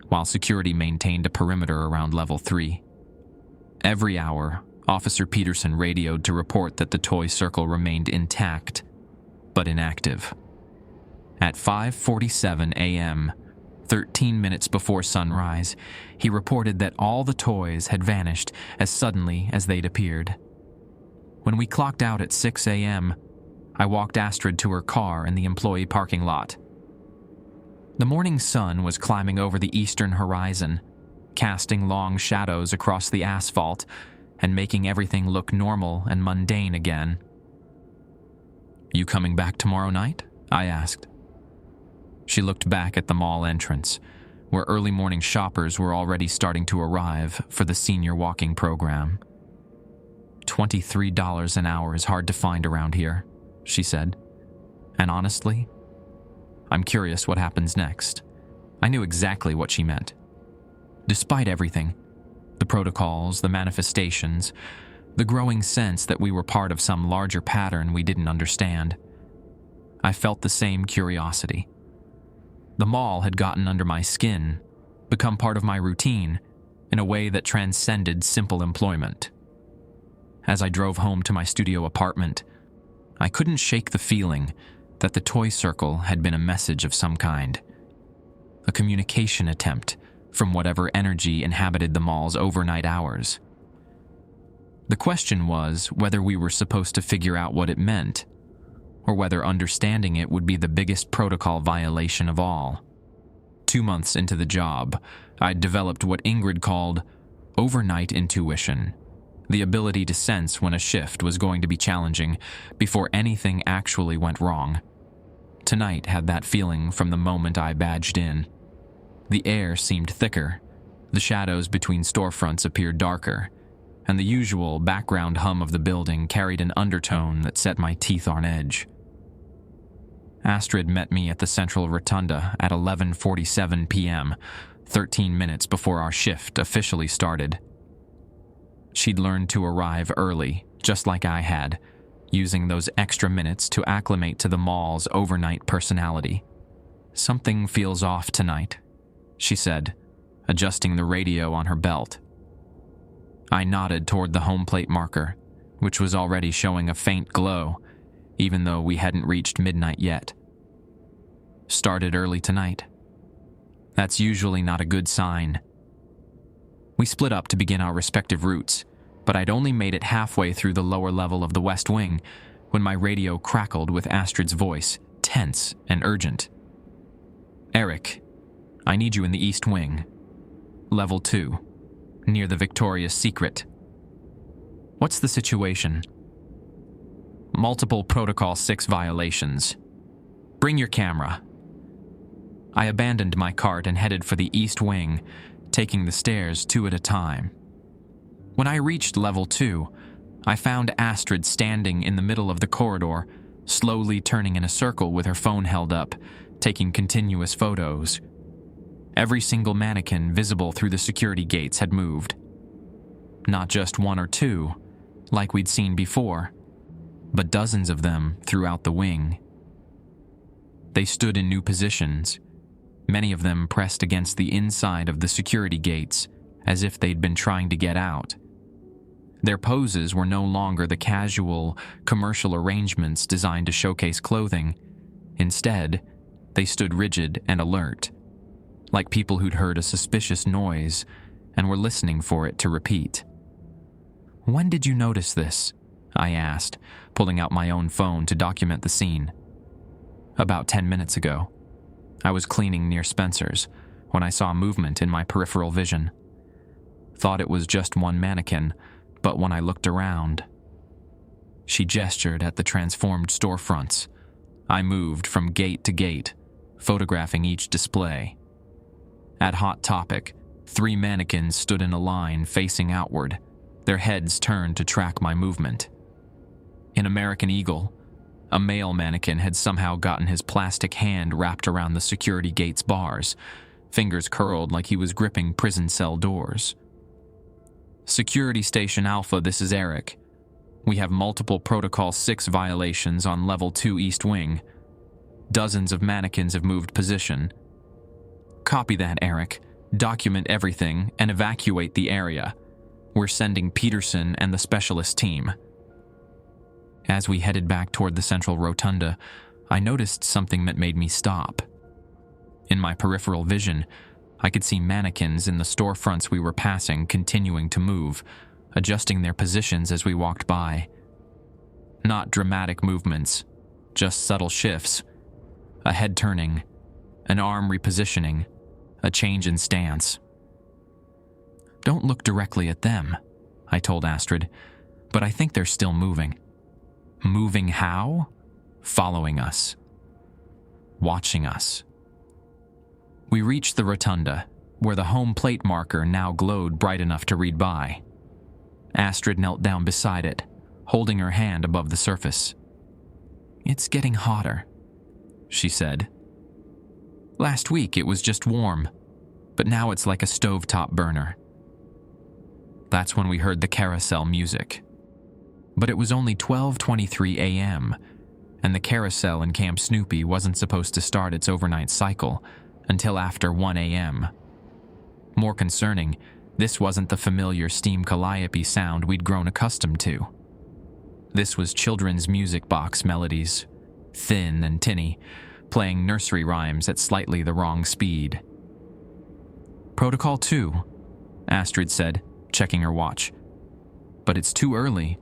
while security maintained a perimeter around level 3. Every hour, Officer Peterson radioed to report that the toy circle remained intact, but inactive. At 5:47 a.m., 13 minutes before sunrise, he reported that all the toys had vanished as suddenly as they'd appeared. When we clocked out at 6 a.m., I walked Astrid to her car in the employee parking lot. The morning sun was climbing over the eastern horizon, casting long shadows across the asphalt and making everything look normal and mundane again. "You coming back tomorrow night?" I asked. She looked back at the mall entrance, where early morning shoppers were already starting to arrive for the senior walking program. $23 an hour is hard to find around here, she said. And honestly, I'm curious what happens next. I knew exactly what she meant. Despite everything, the protocols, the manifestations, the growing sense that we were part of some larger pattern we didn't understand, I felt the same curiosity. The mall had gotten under my skin, become part of my routine, in a way that transcended simple employment. As I drove home to my studio apartment, I couldn't shake the feeling that the toy circle had been a message of some kind, a communication attempt from whatever energy inhabited the mall's overnight hours. The question was whether we were supposed to figure out what it meant, or whether understanding it would be the biggest protocol violation of all. 2 months into the job, I'd developed what Ingrid called overnight intuition, the ability to sense when a shift was going to be challenging before anything actually went wrong. Tonight had that feeling from the moment I badged in. The air seemed thicker, the shadows between storefronts appeared darker, and the usual background hum of the building carried an undertone that set my teeth on edge. Astrid met me at the central rotunda at 11:47 p.m., 13 minutes before our shift officially started. She'd learned to arrive early, just like I had, using those extra minutes to acclimate to the mall's overnight personality. "Something feels off tonight," she said, adjusting the radio on her belt. I nodded toward the home plate marker, which was already showing a faint glow, even though we hadn't reached midnight yet. "Started early tonight. That's usually not a good sign." We split up to begin our respective routes, but I'd only made it halfway through the lower level of the West Wing when my radio crackled with Astrid's voice, tense and urgent. "Eric, I need you in the East Wing. Level 2, near the Victoria's Secret." "What's the situation?" "Multiple Protocol 6 violations. Bring your camera." I abandoned my cart and headed for the East Wing, taking the stairs 2 at a time. When I reached Level 2, I found Astrid standing in the middle of the corridor, slowly turning in a circle with her phone held up, taking continuous photos. Every single mannequin visible through the security gates had moved. Not just 1 or 2, like we'd seen before, but dozens of them throughout the wing. They stood in new positions, many of them pressed against the inside of the security gates, as if they'd been trying to get out. Their poses were no longer the casual, commercial arrangements designed to showcase clothing. Instead, they stood rigid and alert, like people who'd heard a suspicious noise and were listening for it to repeat. "When did you notice this?" I asked, pulling out my own phone to document the scene. "About 10 minutes ago. I was cleaning near Spencer's when I saw movement in my peripheral vision. Thought it was just one mannequin, but when I looked around..." She gestured at the transformed storefronts. I moved from gate to gate, photographing each display. At Hot Topic, 3 mannequins stood in a line facing outward, their heads turned to track my movement. In American Eagle, a male mannequin had somehow gotten his plastic hand wrapped around the security gate's bars, fingers curled like he was gripping prison cell doors. "Security Station Alpha, this is Eric. We have multiple Protocol 6 violations on Level 2 East Wing. Dozens of mannequins have moved position." "Copy that, Eric. Document everything and evacuate the area. We're sending Peterson and the specialist team." As we headed back toward the central rotunda, I noticed something that made me stop. In my peripheral vision, I could see mannequins in the storefronts we were passing continuing to move, adjusting their positions as we walked by. Not dramatic movements, just subtle shifts. A head turning, an arm repositioning, a change in stance. "Don't look directly at them," I told Astrid, "but I think they're still moving." "Moving how?" "Following us. Watching us." We reached the rotunda, where the home plate marker now glowed bright enough to read by. Astrid knelt down beside it, holding her hand above the surface. "It's getting hotter," she said. "Last week it was just warm, but now it's like a stovetop burner." That's when we heard the carousel music. But it was only 12:23 a.m., and the carousel in Camp Snoopy wasn't supposed to start its overnight cycle until after 1 a.m. More concerning, this wasn't the familiar steam calliope sound we'd grown accustomed to. This was children's music box melodies, thin and tinny, playing nursery rhymes at slightly the wrong speed. "Protocol 2, Astrid said, checking her watch. "But it's too early."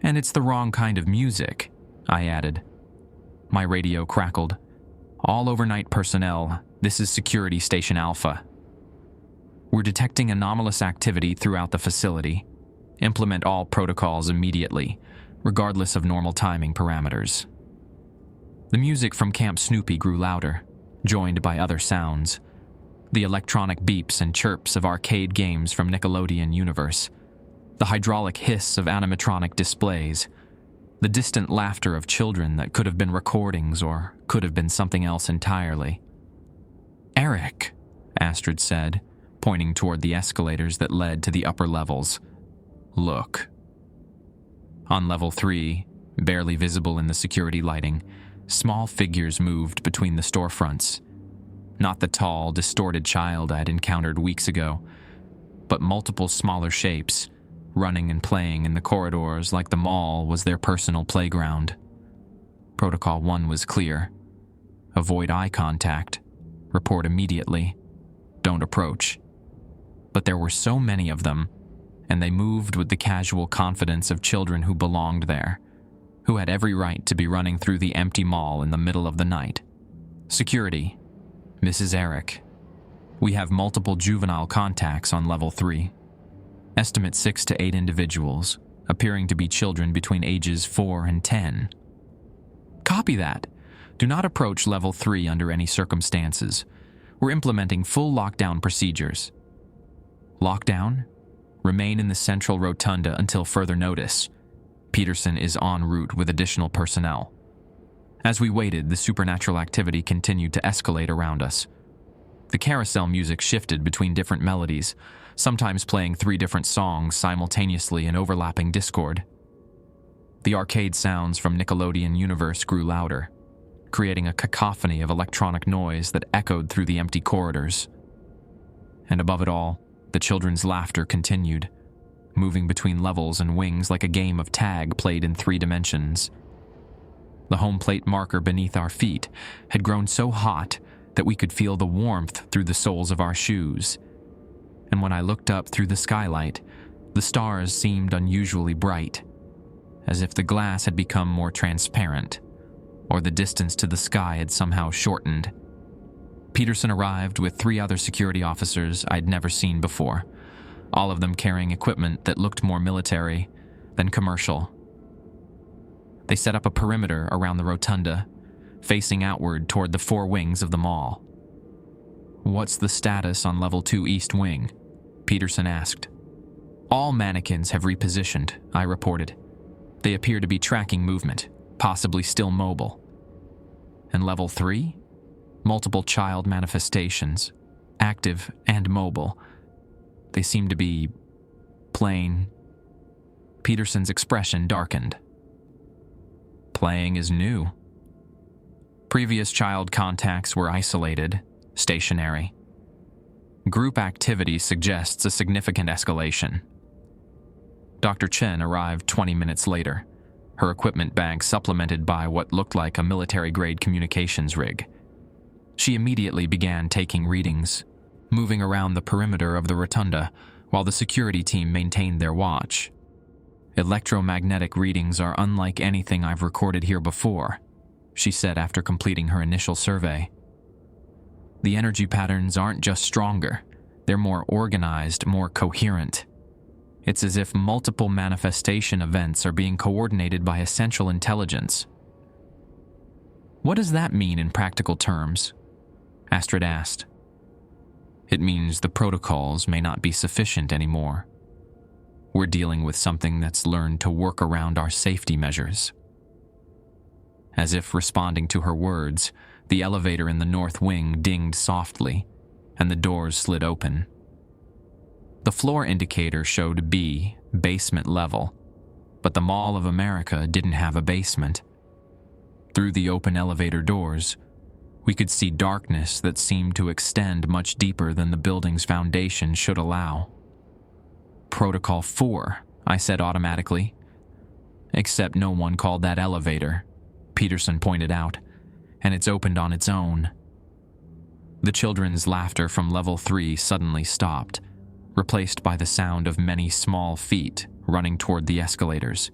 "And it's the wrong kind of music," I added. My radio crackled. "All overnight personnel, this is Security Station Alpha. We're detecting anomalous activity throughout the facility. Implement all protocols immediately, regardless of normal timing parameters." The music from Camp Snoopy grew louder, joined by other sounds. The electronic beeps and chirps of arcade games from Nickelodeon Universe, the hydraulic hiss of animatronic displays, the distant laughter of children that could have been recordings or could have been something else entirely. "Eric," Astrid said, pointing toward the escalators that led to the upper levels. "Look." On Level 3, barely visible in the security lighting, small figures moved between the storefronts. Not the tall, distorted child I'd encountered weeks ago, but multiple smaller shapes, running and playing in the corridors like the mall was their personal playground. Protocol 1 was clear. Avoid eye contact. Report immediately. Don't approach. But there were so many of them, and they moved with the casual confidence of children who belonged there, who had every right to be running through the empty mall in the middle of the night. "Security, Mrs. Eric. We have multiple juvenile contacts on Level 3. Estimate 6 to 8 individuals, appearing to be children between ages 4 and 10. "Copy that. Do not approach Level 3 under any circumstances. We're implementing full lockdown procedures." "Lockdown? Remain in the central rotunda until further notice. Peterson is en route with additional personnel." As we waited, the supernatural activity continued to escalate around us. The carousel music shifted between different melodies, sometimes playing 3 different songs simultaneously in overlapping discord. The arcade sounds from Nickelodeon Universe grew louder, creating a cacophony of electronic noise that echoed through the empty corridors. And above it all, the children's laughter continued, moving between levels and wings like a game of tag played in 3 dimensions. The home plate marker beneath our feet had grown so hot that we could feel the warmth through the soles of our shoes. And when I looked up through the skylight, the stars seemed unusually bright, as if the glass had become more transparent, or the distance to the sky had somehow shortened. Peterson arrived with 3 other security officers I'd never seen before, all of them carrying equipment that looked more military than commercial. They set up a perimeter around the rotunda, facing outward toward the 4 wings of the mall. "What's the status on Level 2 East Wing?" Peterson asked. "All mannequins have repositioned," I reported. "They appear to be tracking movement, possibly still mobile." "And Level 3? Multiple child manifestations, active and mobile. They seem to be playing." Peterson's expression darkened. "Playing is new. Previous child contacts were isolated, stationary. Group activity suggests a significant escalation." Dr. Chen arrived 20 minutes later, her equipment bag supplemented by what looked like a military-grade communications rig. She immediately began taking readings, moving around the perimeter of the rotunda while the security team maintained their watch. "Electromagnetic readings are unlike anything I've recorded here before," she said after completing her initial survey. "The energy patterns aren't just stronger, they're more organized, more coherent. It's as if multiple manifestation events are being coordinated by a central intelligence." "What does that mean in practical terms?" Astrid asked. "It means the protocols may not be sufficient anymore. We're dealing with something that's learned to work around our safety measures." As if responding to her words, the elevator in the north wing dinged softly, and the doors slid open. The floor indicator showed B, basement level, but the Mall of America didn't have a basement. Through the open elevator doors, we could see darkness that seemed to extend much deeper than the building's foundation should allow. "Protocol 4, I said automatically. "Except no one called that elevator," Peterson pointed out, "and it's opened on its own." The children's laughter from Level 3 suddenly stopped, replaced by the sound of many small feet running toward the escalators.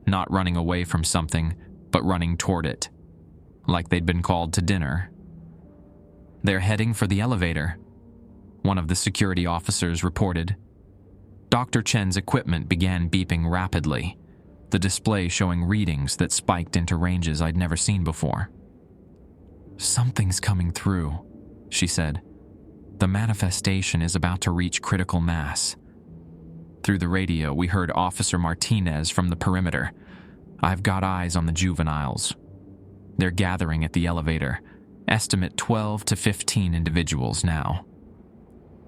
Not running away from something, but running toward it, like they'd been called to dinner. "They're heading for the elevator," one of the security officers reported. Dr. Chen's equipment began beeping rapidly, the display showing readings that spiked into ranges I'd never seen before. "Something's coming through," she said. "The manifestation is about to reach critical mass." Through the radio, we heard Officer Martinez from the perimeter. "I've got eyes on the juveniles. They're gathering at the elevator. Estimate 12 to 15 individuals now."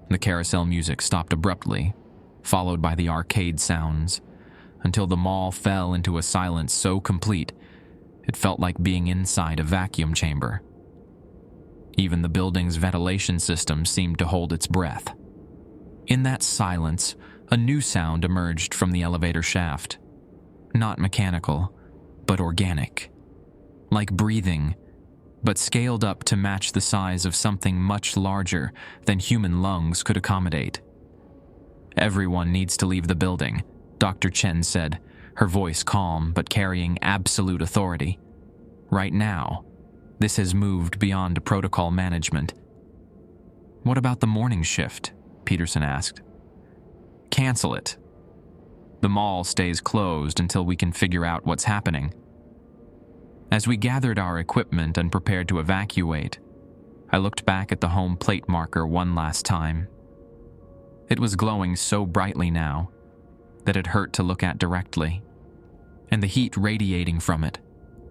The carousel music stopped abruptly, followed by the arcade sounds, until the mall fell into a silence so complete it felt like being inside a vacuum chamber. Even the building's ventilation system seemed to hold its breath. In that silence, a new sound emerged from the elevator shaft. Not mechanical, but organic. Like breathing, but scaled up to match the size of something much larger than human lungs could accommodate. "Everyone needs to leave the building," Dr. Chen said, her voice calm but carrying absolute authority. "Right now, this has moved beyond protocol management." "What about the morning shift?" Peterson asked. "Cancel it. The mall stays closed until we can figure out what's happening." As we gathered our equipment and prepared to evacuate, I looked back at the home plate marker one last time. It was glowing so brightly now that it hurt to look at directly, and the heat radiating from it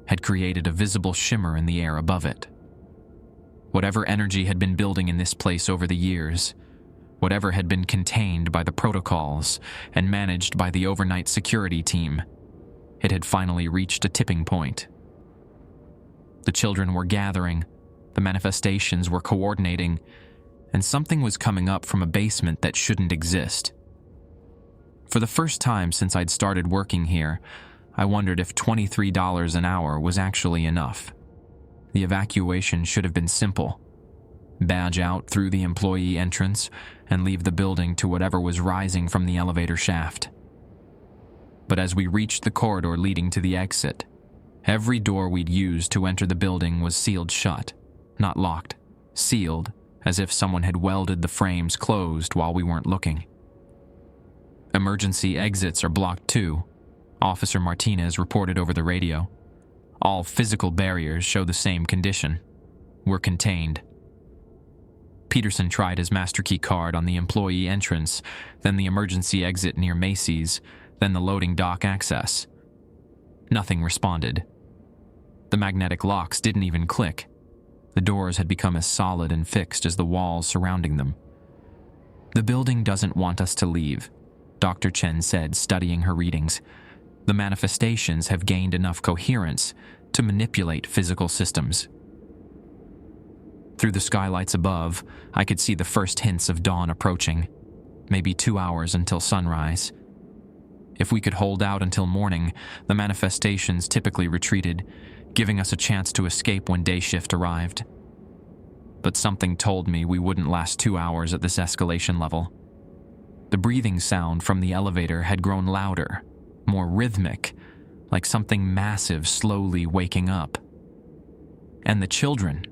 had created a visible shimmer in the air above it. Whatever energy had been building in this place over the years, whatever had been contained by the protocols and managed by the overnight security team, it had finally reached a tipping point. The children were gathering, the manifestations were coordinating, and something was coming up from a basement that shouldn't exist. For the first time since I'd started working here, I wondered if $23 an hour was actually enough. The evacuation should have been simple. Badge out through the employee entrance and leave the building to whatever was rising from the elevator shaft. But as we reached the corridor leading to the exit, every door we'd used to enter the building was sealed shut, not locked, sealed, as if someone had welded the frames closed while we weren't looking. Emergency exits are blocked too, Officer Martinez reported over the radio. All physical barriers show the same condition. We're contained. Peterson tried his master key card on the employee entrance, then the emergency exit near Macy's, then the loading dock access. Nothing responded. The magnetic locks didn't even click. The doors had become as solid and fixed as the walls surrounding them. "The building doesn't want us to leave," Dr. Chen said, studying her readings. "The manifestations have gained enough coherence to manipulate physical systems." Through the skylights above, I could see the first hints of dawn approaching, maybe 2 hours until sunrise. If we could hold out until morning, the manifestations typically retreated, giving us a chance to escape when day shift arrived. But something told me we wouldn't last 2 hours at this escalation level. The breathing sound from the elevator had grown louder, more rhythmic, like something massive slowly waking up. And the children.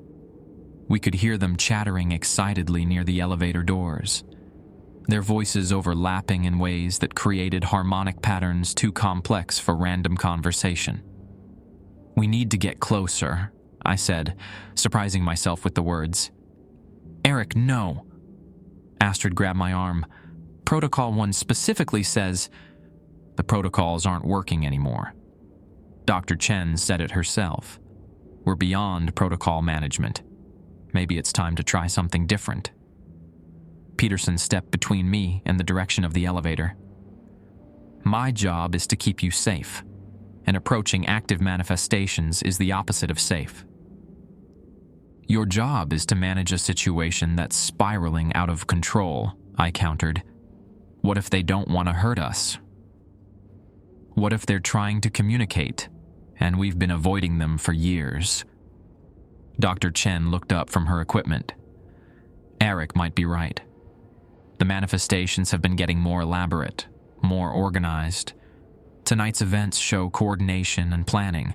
We could hear them chattering excitedly near the elevator doors, their voices overlapping in ways that created harmonic patterns too complex for random conversation. "We need to get closer," I said, surprising myself with the words. "Eric, no." Astrid grabbed my arm. "Protocol 1 specifically says..." "The protocols aren't working anymore." Dr. Chen said it herself. "We're beyond protocol management. Maybe it's time to try something different." Peterson stepped between me and the direction of the elevator. "My job is to keep you safe, and approaching active manifestations is the opposite of safe. Your job is to manage a situation that's spiraling out of control," I countered. "What if they don't want to hurt us? What if they're trying to communicate, and we've been avoiding them for years?" Dr. Chen looked up from her equipment. "Eric might be right. The manifestations have been getting more elaborate, more organized. Tonight's events show coordination and planning.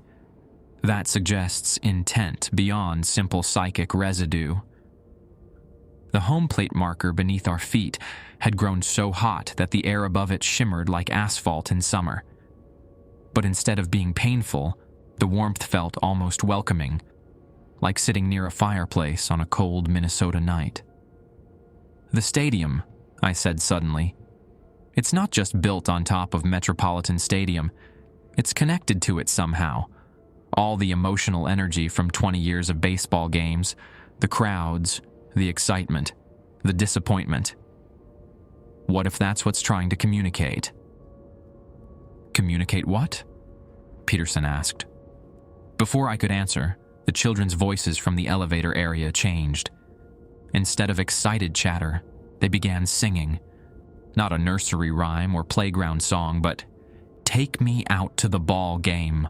That suggests intent beyond simple psychic residue." The home plate marker beneath our feet had grown so hot that the air above it shimmered like asphalt in summer. But instead of being painful, the warmth felt almost welcoming, like sitting near a fireplace on a cold Minnesota night. "The stadium," I said suddenly. "It's not just built on top of Metropolitan Stadium. It's connected to it somehow. All the emotional energy from 20 years of baseball games, the crowds, the excitement, the disappointment. What if that's what's trying to communicate?" "Communicate what?" Peterson asked. Before I could answer, the children's voices from the elevator area changed. Instead of excited chatter, they began singing. Not a nursery rhyme or playground song, but "Take me out to the ball game,"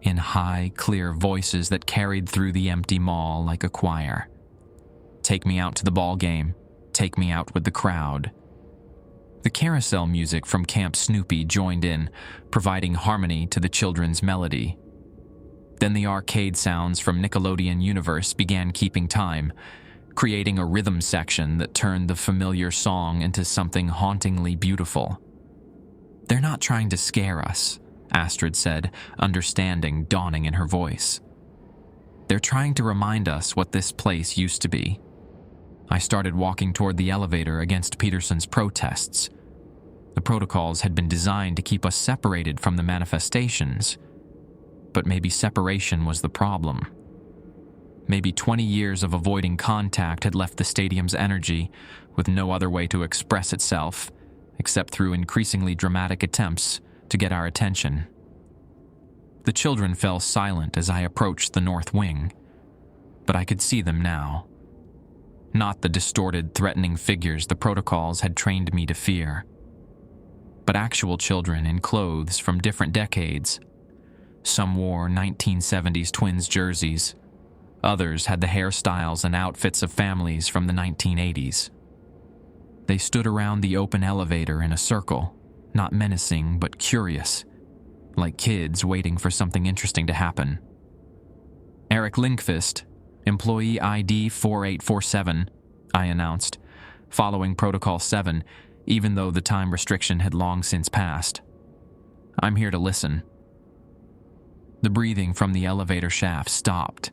in high, clear voices that carried through the empty mall like a choir. "Take me out to the ball game. Take me out with the crowd." The carousel music from Camp Snoopy joined in, providing harmony to the children's melody. Then the arcade sounds from Nickelodeon Universe began keeping time, creating a rhythm section that turned the familiar song into something hauntingly beautiful. "They're not trying to scare us," Astrid said, understanding dawning in her voice. "They're trying to remind us what this place used to be." I started walking toward the elevator against Peterson's protests. The protocols had been designed to keep us separated from the manifestations. But maybe separation was the problem. Maybe 20 years of avoiding contact had left the stadium's energy with no other way to express itself, except through increasingly dramatic attempts to get our attention. The children fell silent as I approached the north wing, but I could see them now. Not the distorted, threatening figures the protocols had trained me to fear. but actual children in clothes from different decades. Some wore 1970s twins jerseys. Others had the hairstyles and outfits of families from the 1980s. They stood around the open elevator in a circle, not menacing but curious, like kids waiting for something interesting to happen. "Eric Linkvist, employee ID 4847, I announced, following Protocol 7, even though the time restriction had long since passed. "I'm here to listen." The breathing from the elevator shaft stopped.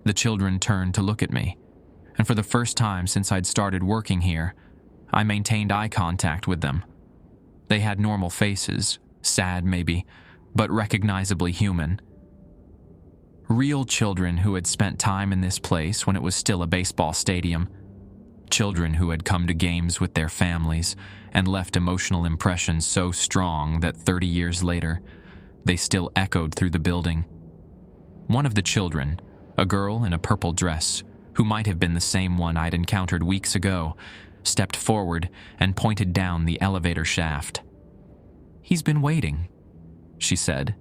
The children turned to look at me, and for the first time since I'd started working here, I maintained eye contact with them. They had normal faces, sad maybe, but recognizably human. Real children who had spent time in this place when it was still a baseball stadium. Children who had come to games with their families and left emotional impressions so strong that 30 years later, they still echoed through the building. One of the children, a girl in a purple dress, who might have been the same one I'd encountered weeks ago, stepped forward and pointed down the elevator shaft. "He's been waiting," she said,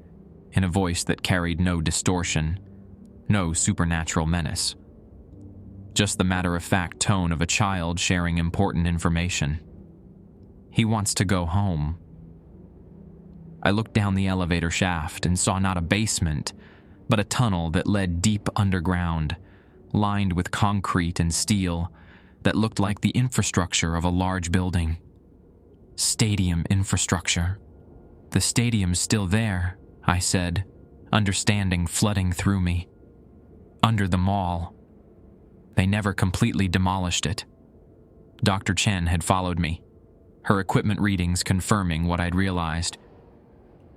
in a voice that carried no distortion, no supernatural menace. Just the matter-of-fact tone of a child sharing important information. "He wants to go home." I looked down the elevator shaft and saw not a basement, but a tunnel that led deep underground, lined with concrete and steel that looked like the infrastructure of a large building. Stadium infrastructure. "The stadium's still there," I said, understanding flooding through me. "Under the mall. They never completely demolished it." Dr. Chen had followed me, her equipment readings confirming what I'd realized.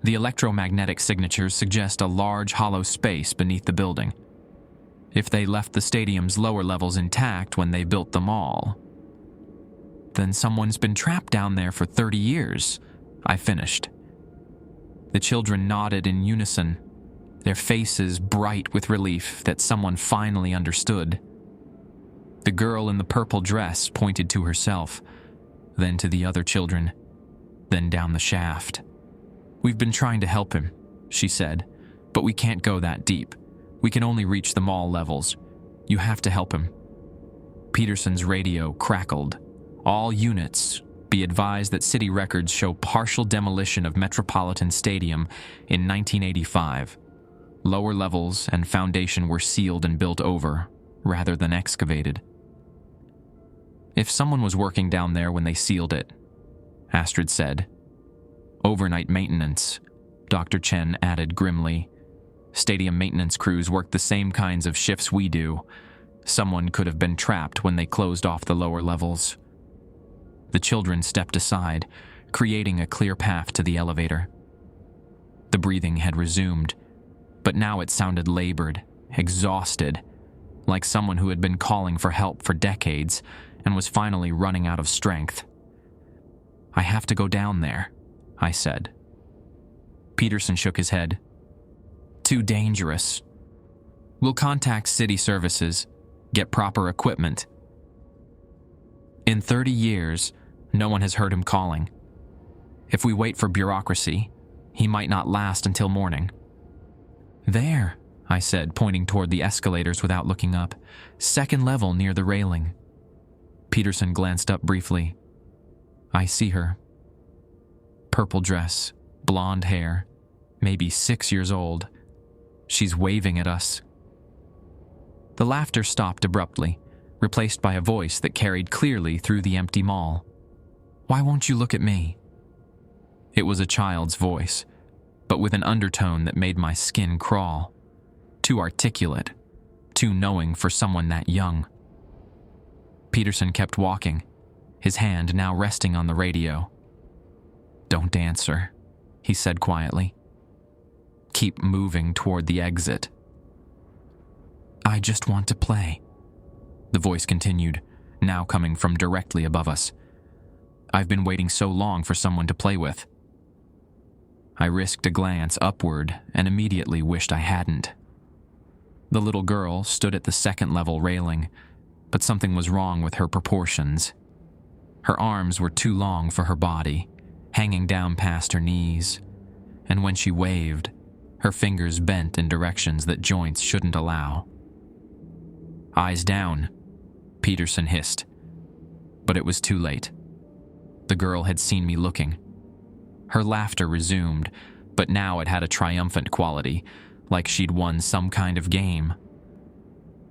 The electromagnetic signatures suggest a large hollow space beneath the building. If they left the stadium's lower levels intact when they built the mall, then someone's been trapped down there for 30 years, I finished. The children nodded in unison, their faces bright with relief that someone finally understood. The girl in the purple dress pointed to herself, then to the other children, then down the shaft. "We've been trying to help him," she said, "but we can't go that deep. We can only reach the mall levels. You have to help him." Peterson's radio crackled. "All units, be advised that city records show partial demolition of Metropolitan Stadium in 1985. Lower levels and foundation were sealed and built over, rather than excavated." "If someone was working down there when they sealed it," Astrid said. "Overnight maintenance," Dr. Chen added grimly. "Stadium maintenance crews work the same kinds of shifts we do. Someone could have been trapped when they closed off the lower levels." The children stepped aside, creating a clear path to the elevator. The breathing had resumed, but now it sounded labored, exhausted, like someone who had been calling for help for decades and was finally running out of strength. "I have to go down there," I said. Peterson shook his head. "Too dangerous. We'll contact city services, get proper equipment." In 30 years, no one has heard him calling. If we wait for bureaucracy, he might not last until morning. "There," I said, pointing toward the escalators without looking up. "Second level near the railing." Peterson glanced up briefly. "I see her. Purple dress, blonde hair, maybe 6 years old. She's waving at us." The laughter stopped abruptly, replaced by a voice that carried clearly through the empty mall. "Why won't you look at me?" It was a child's voice, but with an undertone that made my skin crawl. Too articulate, too knowing for someone that young. Peterson kept walking, his hand now resting on the radio. "Don't answer," he said quietly. "Keep moving toward the exit." "I just want to play," the voice continued, now coming from directly above us. "I've been waiting so long for someone to play with." I risked a glance upward and immediately wished I hadn't. The little girl stood at the second-level railing, but something was wrong with her proportions. Her arms were too long for her body, hanging down past her knees, and when she waved, her fingers bent in directions that joints shouldn't allow. "Eyes down," Peterson hissed. But it was too late. The girl had seen me looking. Her laughter resumed, but now it had a triumphant quality, like she'd won some kind of game.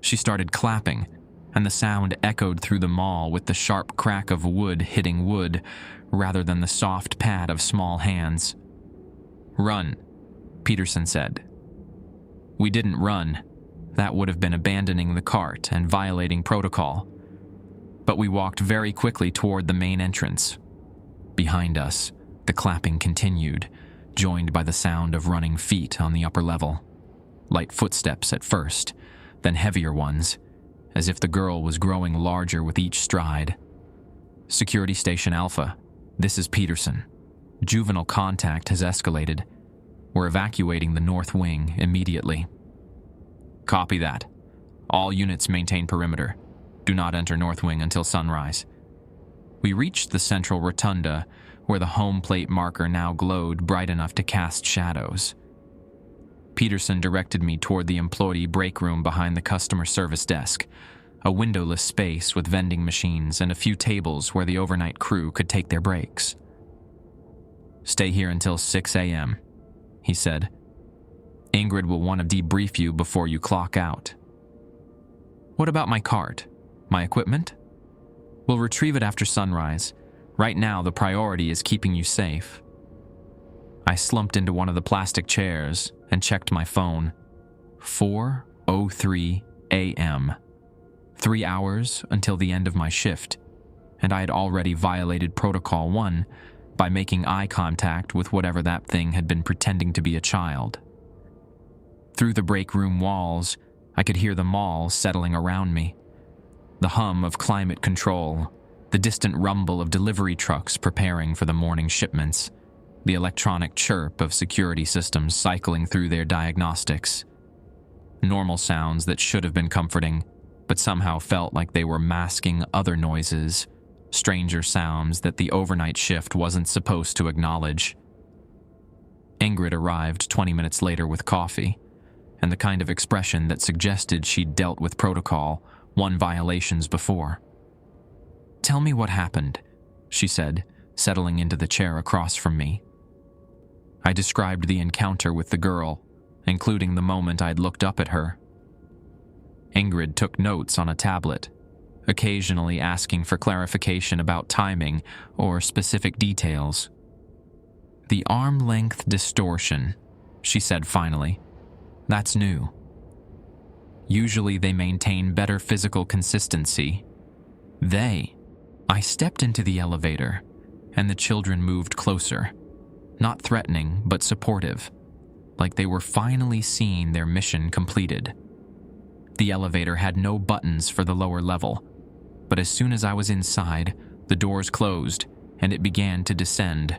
She started clapping, and the sound echoed through the mall with the sharp crack of wood hitting wood rather than the soft pad of small hands. "Run," Peterson said. We didn't run. That would have been abandoning the cart and violating protocol. But we walked very quickly toward the main entrance. Behind us, the clapping continued, joined by the sound of running feet on the upper level. Light footsteps at first, then heavier ones, as if the girl was growing larger with each stride. "Security Station Alpha, this is Peterson. Juvenile contact has escalated. We're evacuating the North Wing immediately." "Copy that. All units maintain perimeter. Do not enter North Wing until sunrise." We reached the central rotunda, where the home plate marker now glowed bright enough to cast shadows. Peterson directed me toward the employee break room behind the customer service desk, a windowless space with vending machines and a few tables where the overnight crew could take their breaks. "Stay here until 6 a.m., he said. "Ingrid will want to debrief you before you clock out." "What about my cart? My equipment?" "We'll retrieve it after sunrise. Right now, the priority is keeping you safe." I slumped into one of the plastic chairs and checked my phone. 4:03 a.m. 3 hours until the end of my shift, and I had already violated Protocol 1 by making eye contact with whatever that thing had been pretending to be a child. Through the break room walls, I could hear the mall settling around me. The hum of climate control, the distant rumble of delivery trucks preparing for the morning shipments, the electronic chirp of security systems cycling through their diagnostics. Normal sounds that should have been comforting, but somehow felt like they were masking other noises, stranger sounds that the overnight shift wasn't supposed to acknowledge. Ingrid arrived 20 minutes later with coffee, and the kind of expression that suggested she'd dealt with protocol 1 violations before. "Tell me what happened," she said, settling into the chair across from me. I described the encounter with the girl, including the moment I'd looked up at her. Ingrid took notes on a tablet, occasionally asking for clarification about timing or specific details. "The arm-length distortion," she said finally. "That's new. Usually they maintain better physical consistency. I stepped into the elevator, and the children moved closer, not threatening but supportive, like they were finally seeing their mission completed. The elevator had no buttons for the lower level, but as soon as I was inside, the doors closed, and it began to descend.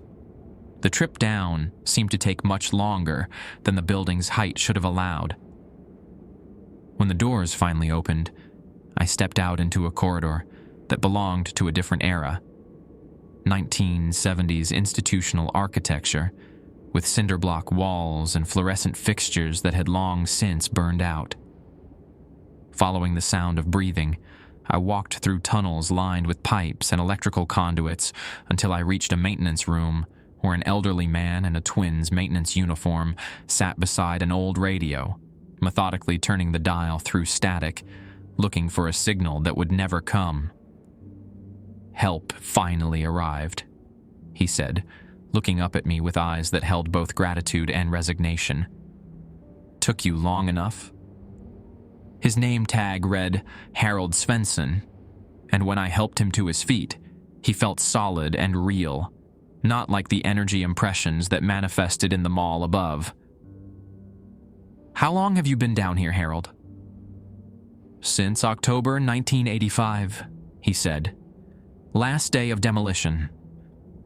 The trip down seemed to take much longer than the building's height should have allowed. When the doors finally opened, I stepped out into a corridor that belonged to a different era. 1970s institutional architecture, with cinder block walls and fluorescent fixtures that had long since burned out. Following the sound of breathing, I walked through tunnels lined with pipes and electrical conduits until I reached a maintenance room where an elderly man in a twins maintenance uniform sat beside an old radio, methodically turning the dial through static, looking for a signal that would never come. "Help finally arrived," he said, looking up at me with eyes that held both gratitude and resignation. "Took you long enough?" His name tag read Harold Svensson, and when I helped him to his feet, he felt solid and real, not like the energy impressions that manifested in the mall above. "How long have you been down here, Harold?" "Since October 1985, he said. "Last day of demolition.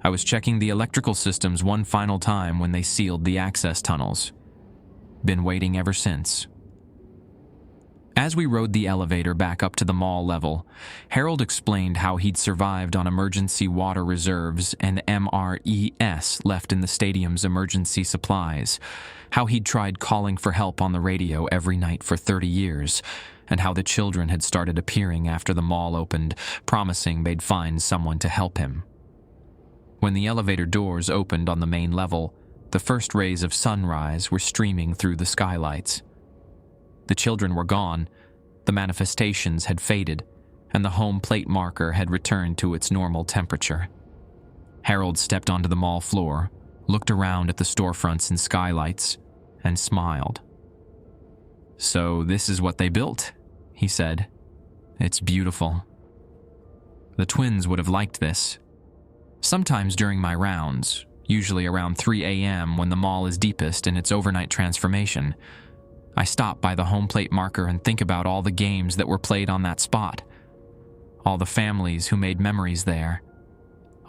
I was checking the electrical systems one final time when they sealed the access tunnels. Been waiting ever since." As we rode the elevator back up to the mall level, Harold explained how he'd survived on emergency water reserves and MRES left in the stadium's emergency supplies, how he'd tried calling for help on the radio every night for 30 years, and how the children had started appearing after the mall opened, promising they'd find someone to help him. When the elevator doors opened on the main level, the first rays of sunrise were streaming through the skylights. The children were gone, the manifestations had faded, and the home plate marker had returned to its normal temperature. Harold stepped onto the mall floor, looked around at the storefronts and skylights, and smiled. "So this is what they built," he said. "It's beautiful." The twins would have liked this. Sometimes during my rounds, usually around 3 a.m. when the mall is deepest in its overnight transformation, I stop by the home plate marker and think about all the games that were played on that spot, all the families who made memories there,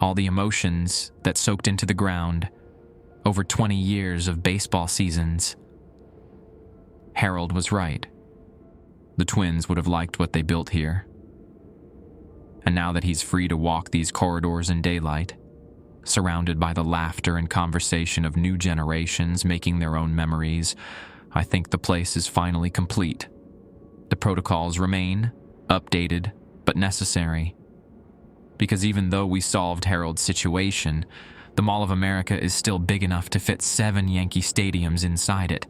all the emotions that soaked into the ground, over 20 years of baseball seasons. Harold was right. The twins would have liked what they built here. And now that he's free to walk these corridors in daylight, surrounded by the laughter and conversation of new generations making their own memories, I think the place is finally complete. The protocols remain, updated, but necessary. Because even though we solved Harold's situation, the Mall of America is still big enough to fit 7 Yankee stadiums inside it,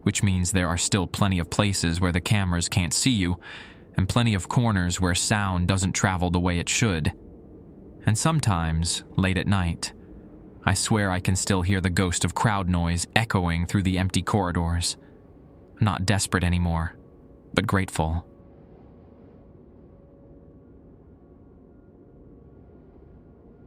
which means there are still plenty of places where the cameras can't see you, and plenty of corners where sound doesn't travel the way it should. And sometimes, late at night, I swear I can still hear the ghost of crowd noise echoing through the empty corridors. Not desperate anymore, but grateful.